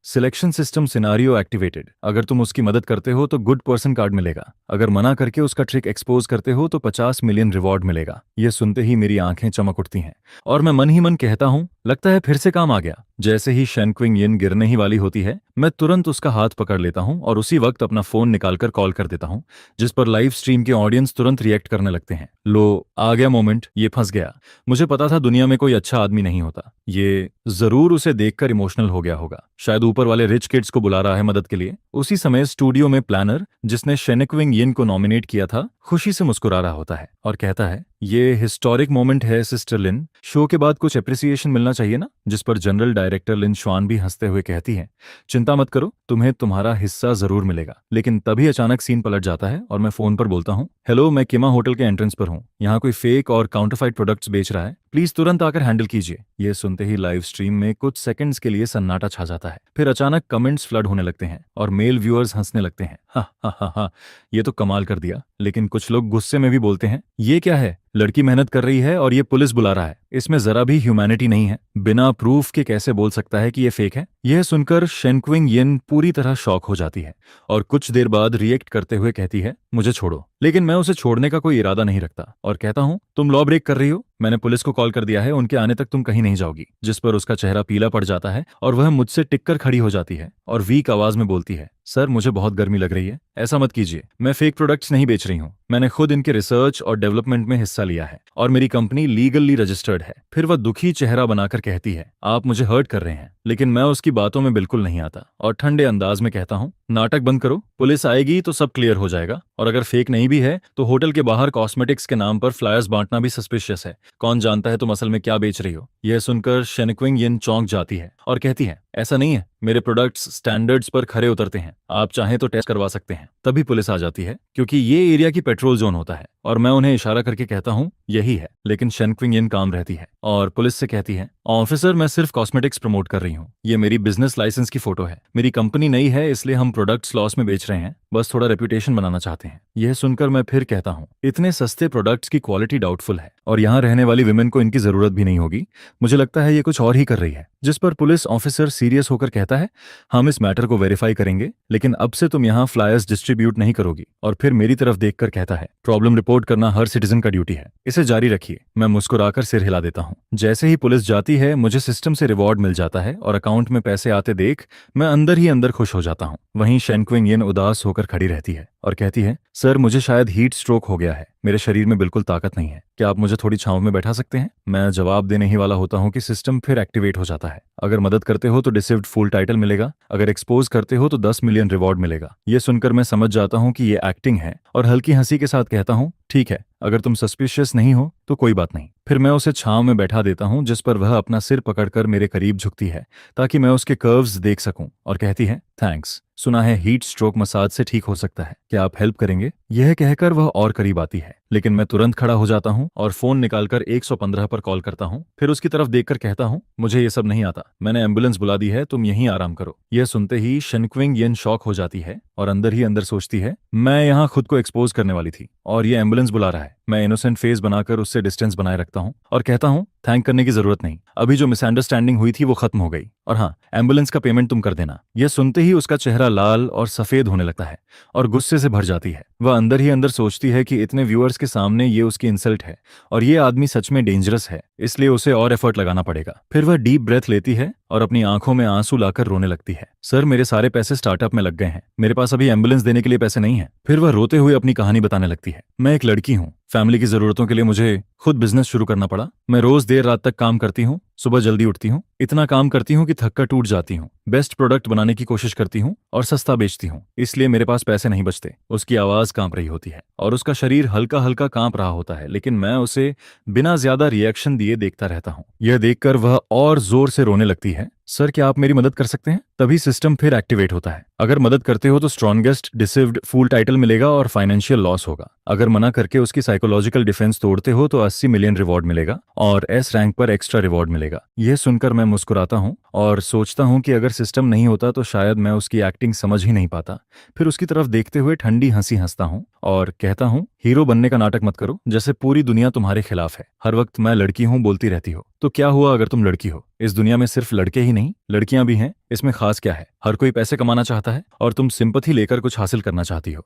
सिलेक्शन सिस्टम सिनारियो एक्टिवेटेड। अगर तुम उसकी मदद करते हो तो गुड पर्सन कार्ड मिलेगा, अगर मना करके उसका ट्रिक एक्सपोज करते हो तो 50 मिलियन रिवॉर्ड मिलेगा। यह सुनते ही मेरी आंखें चमक उठती हैं और मैं मन ही मन कहता हूँ, लगता है फिर से काम आ गया। जैसे ही शेन क्विंग यिन गिरने ही वाली होती है, मैं तुरंत उसका हाथ पकड़ लेता हूँ और उसी वक्त अपना फोन निकालकर कॉल कर देता हूँ, जिस पर लाइव स्ट्रीम के ऑडियंस तुरंत रिएक्ट करने लगते हैं। लो, आ गया मोमेंट, ये फंस गया। मुझे पता था दुनिया में कोई अच्छा आदमी नहीं होता। ये जरूर उसे देखकर इमोशनल हो गया होगा। शायद ऊपर वाले रिच किड्स को बुला रहा है मदद के लिए। उसी समय स्टूडियो में प्लानर, जिसने शेनेक्विंग यिन को नॉमिनेट किया था, खुशी से मुस्कुरा रहा होता है और कहता है, ये हिस्टोरिक मोमेंट है सिस्टर लिन, शो के बाद कुछ एप्रिसिएशन मिलना चाहिए ना। जिस पर जनरल डायरेक्टर लिन श्वान भी हंसते हुए कहती है, चिंता मत करो, तुम्हें तुम्हारा हिस्सा जरूर मिलेगा। लेकिन तभी अचानक सीन पलट जाता है और मैं फोन पर बोलता हूँ, हेलो, मैं किमा होटल के एंट्रेंस पर हूँ। यहाँ कोई फेक और काउंटरफाइट प्रोडक्ट्स बेच रहा है, प्लीज तुरंत आकर हैंडल कीजिए। ये सुनते ही लाइव स्ट्रीम में कुछ सेकंड्स के लिए सन्नाटा छा जाता है। फिर अचानक कमेंट्स फ्लड होने लगते हैं और मेल व्यूअर्स हंसने लगते हैं। हा हा हा हा, ये तो कमाल कर दिया। लेकिन कुछ लोग गुस्से में भी बोलते हैं, ये क्या है, लड़की मेहनत कर रही है और ये पुलिस बुला रहा है, इसमें जरा भी ह्यूमैनिटी नहीं है। बिना प्रूफ के कैसे बोल सकता है कि ये फेक है। यह सुनकर शेनक्विंग यिन पूरी तरह शॉक हो जाती है और कुछ देर बाद रिएक्ट करते हुए कहती है, मुझे छोड़ो। लेकिन मैं उसे छोड़ने का कोई इरादा नहीं रखता और कहता हूँ, तुम लॉ ब्रेक कर रही हो, मैंने पुलिस को कॉल कर दिया है, उनके आने तक तुम कहीं नहीं जाओगी। जिस पर उसका चेहरा पीला पड़ जाता है और वह मुझसे टिककर खड़ी हो जाती है और वीक आवाज में बोलती है, सर मुझे बहुत गर्मी लग रही है, ऐसा मत कीजिए, मैं फेक प्रोडक्ट्स नहीं बेच रही हूँ, मैंने खुद इनके रिसर्च और डेवलपमेंट में हिस्सा लिया है और मेरी कंपनी लीगली रजिस्टर्ड है। फिर वह दुखी चेहरा बनाकर कहती है, आप मुझे हर्ट कर रहे हैं। लेकिन मैं उसकी बातों में बिल्कुल नहीं आता और ठंडे अंदाज में कहता हूँ, नाटक बंद करो, पुलिस आएगी तो सब क्लियर हो जाएगा। और अगर फेक नहीं भी है तो होटल के बाहर कॉस्मेटिक्स के नाम पर फ्लायर्स बांटना भी सस्पिशियस है। कौन जानता है तुम असल में क्या बेच रही हो। यह सुनकर शेनक्विंग यिन चौंक जाती है और कहती है, ऐसा नहीं है, मेरे प्रोडक्ट्स स्टैंडर्ड्स पर खरे उतरते हैं, आप चाहें तो टेस्ट करवा सकते हैं। तभी पुलिस आ जाती है क्योंकि ये एरिया की पेट्रोल जोन होता है और मैं उन्हें इशारा करके कहता हूँ यही है। लेकिन शेनक्विंग यिन काम रहती है और पुलिस से कहती है, ऑफिसर मैं सिर्फ कॉस्मेटिक्स प्रमोट कर रही हूँ, ये मेरी बिजनेस लाइसेंस की फोटो है, मेरी कंपनी नई है इसलिए हम प्रोडक्ट्स लॉस में बेच रहे हैं, बस थोड़ा रेपुटेशन बनाना चाहते हैं। यह सुनकर मैं फिर कहता हूँ, इतने सस्ते प्रोडक्ट्स की क्वालिटी डाउटफुल है और यहाँ रहने वाली विमेन को इनकी जरूरत भी नहीं होगी, मुझे लगता है ये कुछ और ही कर रही है। जिस पर पुलिस ऑफिसर सीरियस होकर कहता है, हम इस मैटर को वेरीफाई करेंगे, लेकिन अब से तुम यहाँ फ्लायर्स डिस्ट्रीब्यूट नहीं करोगी। और फिर मेरी तरफ देखकर कहता है, प्रॉब्लम रिपोर्ट करना हर सिटीजन का ड्यूटी है, इसे जारी रखिए। मैं मुस्कुराकर सिर हिला देता हूँ। जैसे ही पुलिस जाती है मुझे सिस्टम से रिवॉर्ड मिल जाता है और अकाउंट में पैसे आते देख मैं अंदर ही अंदर खुश हो जाता हूँ। वहीं शेनक्विंग यिन उदास होकर खड़ी रहती है और कहती है, सर मुझे शायद हीट स्ट्रोक हो गया है, मेरे शरीर में बिल्कुल ताकत नहीं है, क्या आप मुझे थोड़ी छांव में बैठा सकते हैं। मैं जवाब देने ही वाला होता हूँ कि सिस्टम फिर एक्टिवेट हो जाता है। अगर मदद करते हो तो डिसिव्ड फुल टाइटल मिलेगा, अगर एक्सपोज करते हो तो 10 मिलियन रिवॉर्ड मिलेगा। ये सुनकर मैं समझ जाता हूँ कि ये एक्टिंग है और हल्की हंसी के साथ कहता हूँ, ठीक है, अगर तुम सस्पिशियस नहीं हो तो कोई बात नहीं। फिर मैं उसे छांव में बैठा देता हूँ जिस पर वह अपना सिर पकड़कर मेरे करीब झुकती है ताकि मैं उसके कर्व्स देख सकूं और कहती है, थैंक्स, सुना है हीट स्ट्रोक मसाज से ठीक हो सकता है, क्या आप हेल्प करेंगे। यह कहकर वह और करीब आती है लेकिन मैं तुरंत खड़ा हो जाता हूँ और फोन निकालकर 115 पर कॉल करता हूँ। फिर उसकी तरफ देखकर कहता हूँ, मुझे ये सब नहीं आता, मैंने एम्बुलेंस बुला दी है, तुम यहीं आराम करो। यह सुनते ही शेनक्विंग यिन शॉक हो जाती है और अंदर ही अंदर सोचती है, मैं यहाँ खुद को एक्सपोज करने वाली थी और ये एम्बुलेंस बुला रहा है। मैं इनोसेंट फेस बनाकर उससे डिस्टेंस बनाए रखता हूँ और कहता हूँ, थैंक करने की जरूरत नहीं, अभी जो मिसअंडरस्टैंडिंग हुई थी वो खत्म हो गई, और हाँ, एम्बुलेंस का पेमेंट तुम कर देना। यह सुनते ही उसका चेहरा लाल और सफेद होने लगता है और गुस्से से भर जाती है। वह अंदर ही अंदर सोचती है कि इतने व्यूअर्स के सामने ये उसकी इंसल्ट है और ये आदमी सच में डेंजरस है, इसलिए उसे और एफर्ट लगाना पड़ेगा। फिर वह डीप ब्रेथ लेती है और अपनी आंखों में आंसू लाकर रोने लगती है। सर मेरे सारे पैसे स्टार्टअप में लग गए हैं, मेरे पास अभी एम्बुलेंस देने के लिए पैसे नहीं है। फिर वह रोते हुए अपनी कहानी बताने लगती है, मैं एक लड़की हूँ, फैमिली की जरूरतों के लिए मुझे खुद बिजनेस शुरू करना पड़ा। मैं रोज देर रात तक काम करती हूँ, सुबह जल्दी उठती हूँ, इतना काम करती हूँ कि थककर टूट जाती हूँ, बेस्ट प्रोडक्ट बनाने की कोशिश करती हूँ और सस्ता बेचती हूँ, इसलिए मेरे पास पैसे नहीं बचते। उसकी आवाज कांप रही होती है और उसका शरीर हल्का हल्का कांप रहा होता है, लेकिन मैं उसे बिना ज्यादा रिएक्शन दिए देखता रहता हूँ। यह देखकर वह और जोर से रोने लगती है, सर क्या आप मेरी मदद कर सकते हैं। तभी सिस्टम फिर एक्टिवेट होता है। अगर मदद करते हो तो स्ट्रॉन्गेस्ट डिसिव्ड फुल टाइटल मिलेगा और फाइनेंशियल लॉस होगा। अगर मना करके उसकी साइकोलॉजिकल डिफेंस तोड़ते हो तो 80 मिलियन रिवॉर्ड मिलेगा और एस रैंक पर एक्स्ट्रा रिवॉर्ड मिलेगा। यह सुनकर मैं मुस्कुराता हूँ और सोचता हूँ कि अगर सिस्टम नहीं होता तो शायद मैं उसकी एक्टिंग समझ ही नहीं पाता। फिर उसकी तरफ देखते हुए ठंडी हंसी हंसता हूँ और कहता हूँ, हीरो बनने का नाटक मत करो, जैसे पूरी दुनिया तुम्हारे खिलाफ है। हर वक्त मैं लड़की हूँ बोलती रहती हो, तो क्या हुआ अगर तुम लड़की हो। इस दुनिया में सिर्फ लड़के ही नहीं, लड़कियां भी हैं, इसमें खास क्या है। हर कोई पैसे कमाना चाहता है और तुम सिंपैथी लेकर कुछ हासिल करना चाहती हो।